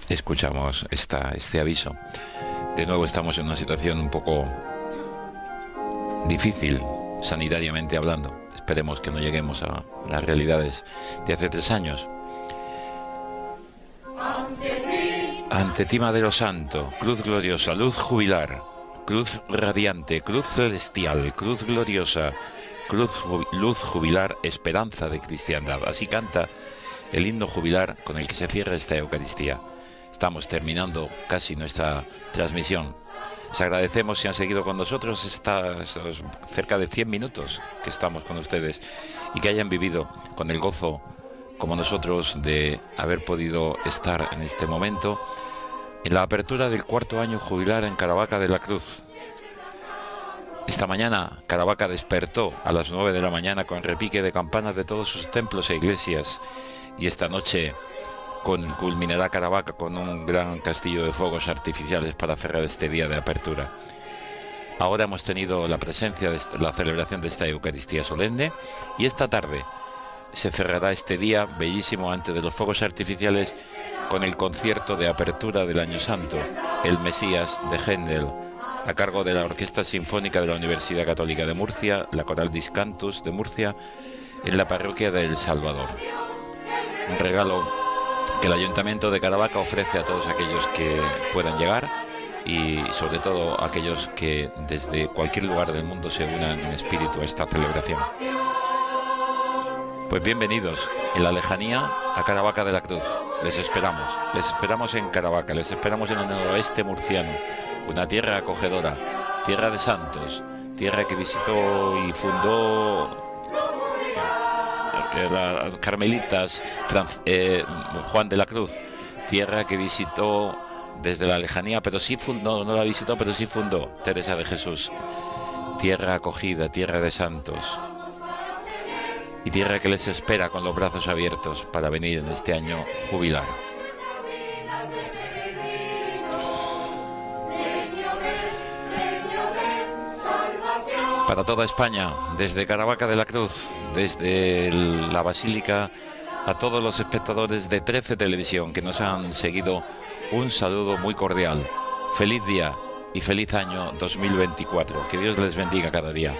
Escuchamos este aviso. De nuevo estamos en una situación un poco difícil, sanitariamente hablando. Esperemos que no lleguemos a las realidades de hace 3 años. Ante ti, Madero Santo, cruz gloriosa, luz jubilar, cruz radiante, cruz celestial, cruz gloriosa, luz jubilar, esperanza de cristiandad. Así canta el himno jubilar con el que se cierra esta Eucaristía. Estamos terminando casi nuestra transmisión. Les agradecemos si han seguido con nosotros estos cerca de 100 minutos que estamos con ustedes y que hayan vivido con el gozo, como nosotros, de haber podido estar en este momento en la apertura del 4º año jubilar en Caravaca de la Cruz. Esta mañana Caravaca despertó a las 9 de la mañana con repique de campanas de todos sus templos e iglesias, y esta noche culminará Caravaca con un gran castillo de fuegos artificiales para cerrar este día de apertura. Ahora hemos tenido la presencia de la celebración de esta Eucaristía solemne, y esta tarde se cerrará este día bellísimo antes de los fuegos artificiales con el concierto de apertura del Año Santo, El Mesías de Händel, a cargo de la Orquesta Sinfónica de la Universidad Católica de Murcia, la Coral Discantus de Murcia, en la parroquia de El Salvador. Un regalo que el Ayuntamiento de Caravaca ofrece a todos aquellos que puedan llegar, y sobre todo a aquellos que desde cualquier lugar del mundo se unan en espíritu a esta celebración. Pues bienvenidos en la lejanía a Caravaca de la Cruz. Les esperamos en Caravaca, les esperamos en el noroeste murciano, una tierra acogedora, tierra de santos, tierra que visitó y fundó las carmelitas Juan de la Cruz, tierra que visitó desde la lejanía, pero sí fundó, no la visitó, pero sí fundó Teresa de Jesús. Tierra acogida, tierra de santos, y tierra que les espera con los brazos abiertos para venir en este año jubilar. Para toda España, desde Caravaca de la Cruz, desde la Basílica, a todos los espectadores de 13 Televisión que nos han seguido, un saludo muy cordial. Feliz día y feliz año 2024. Que Dios les bendiga cada día.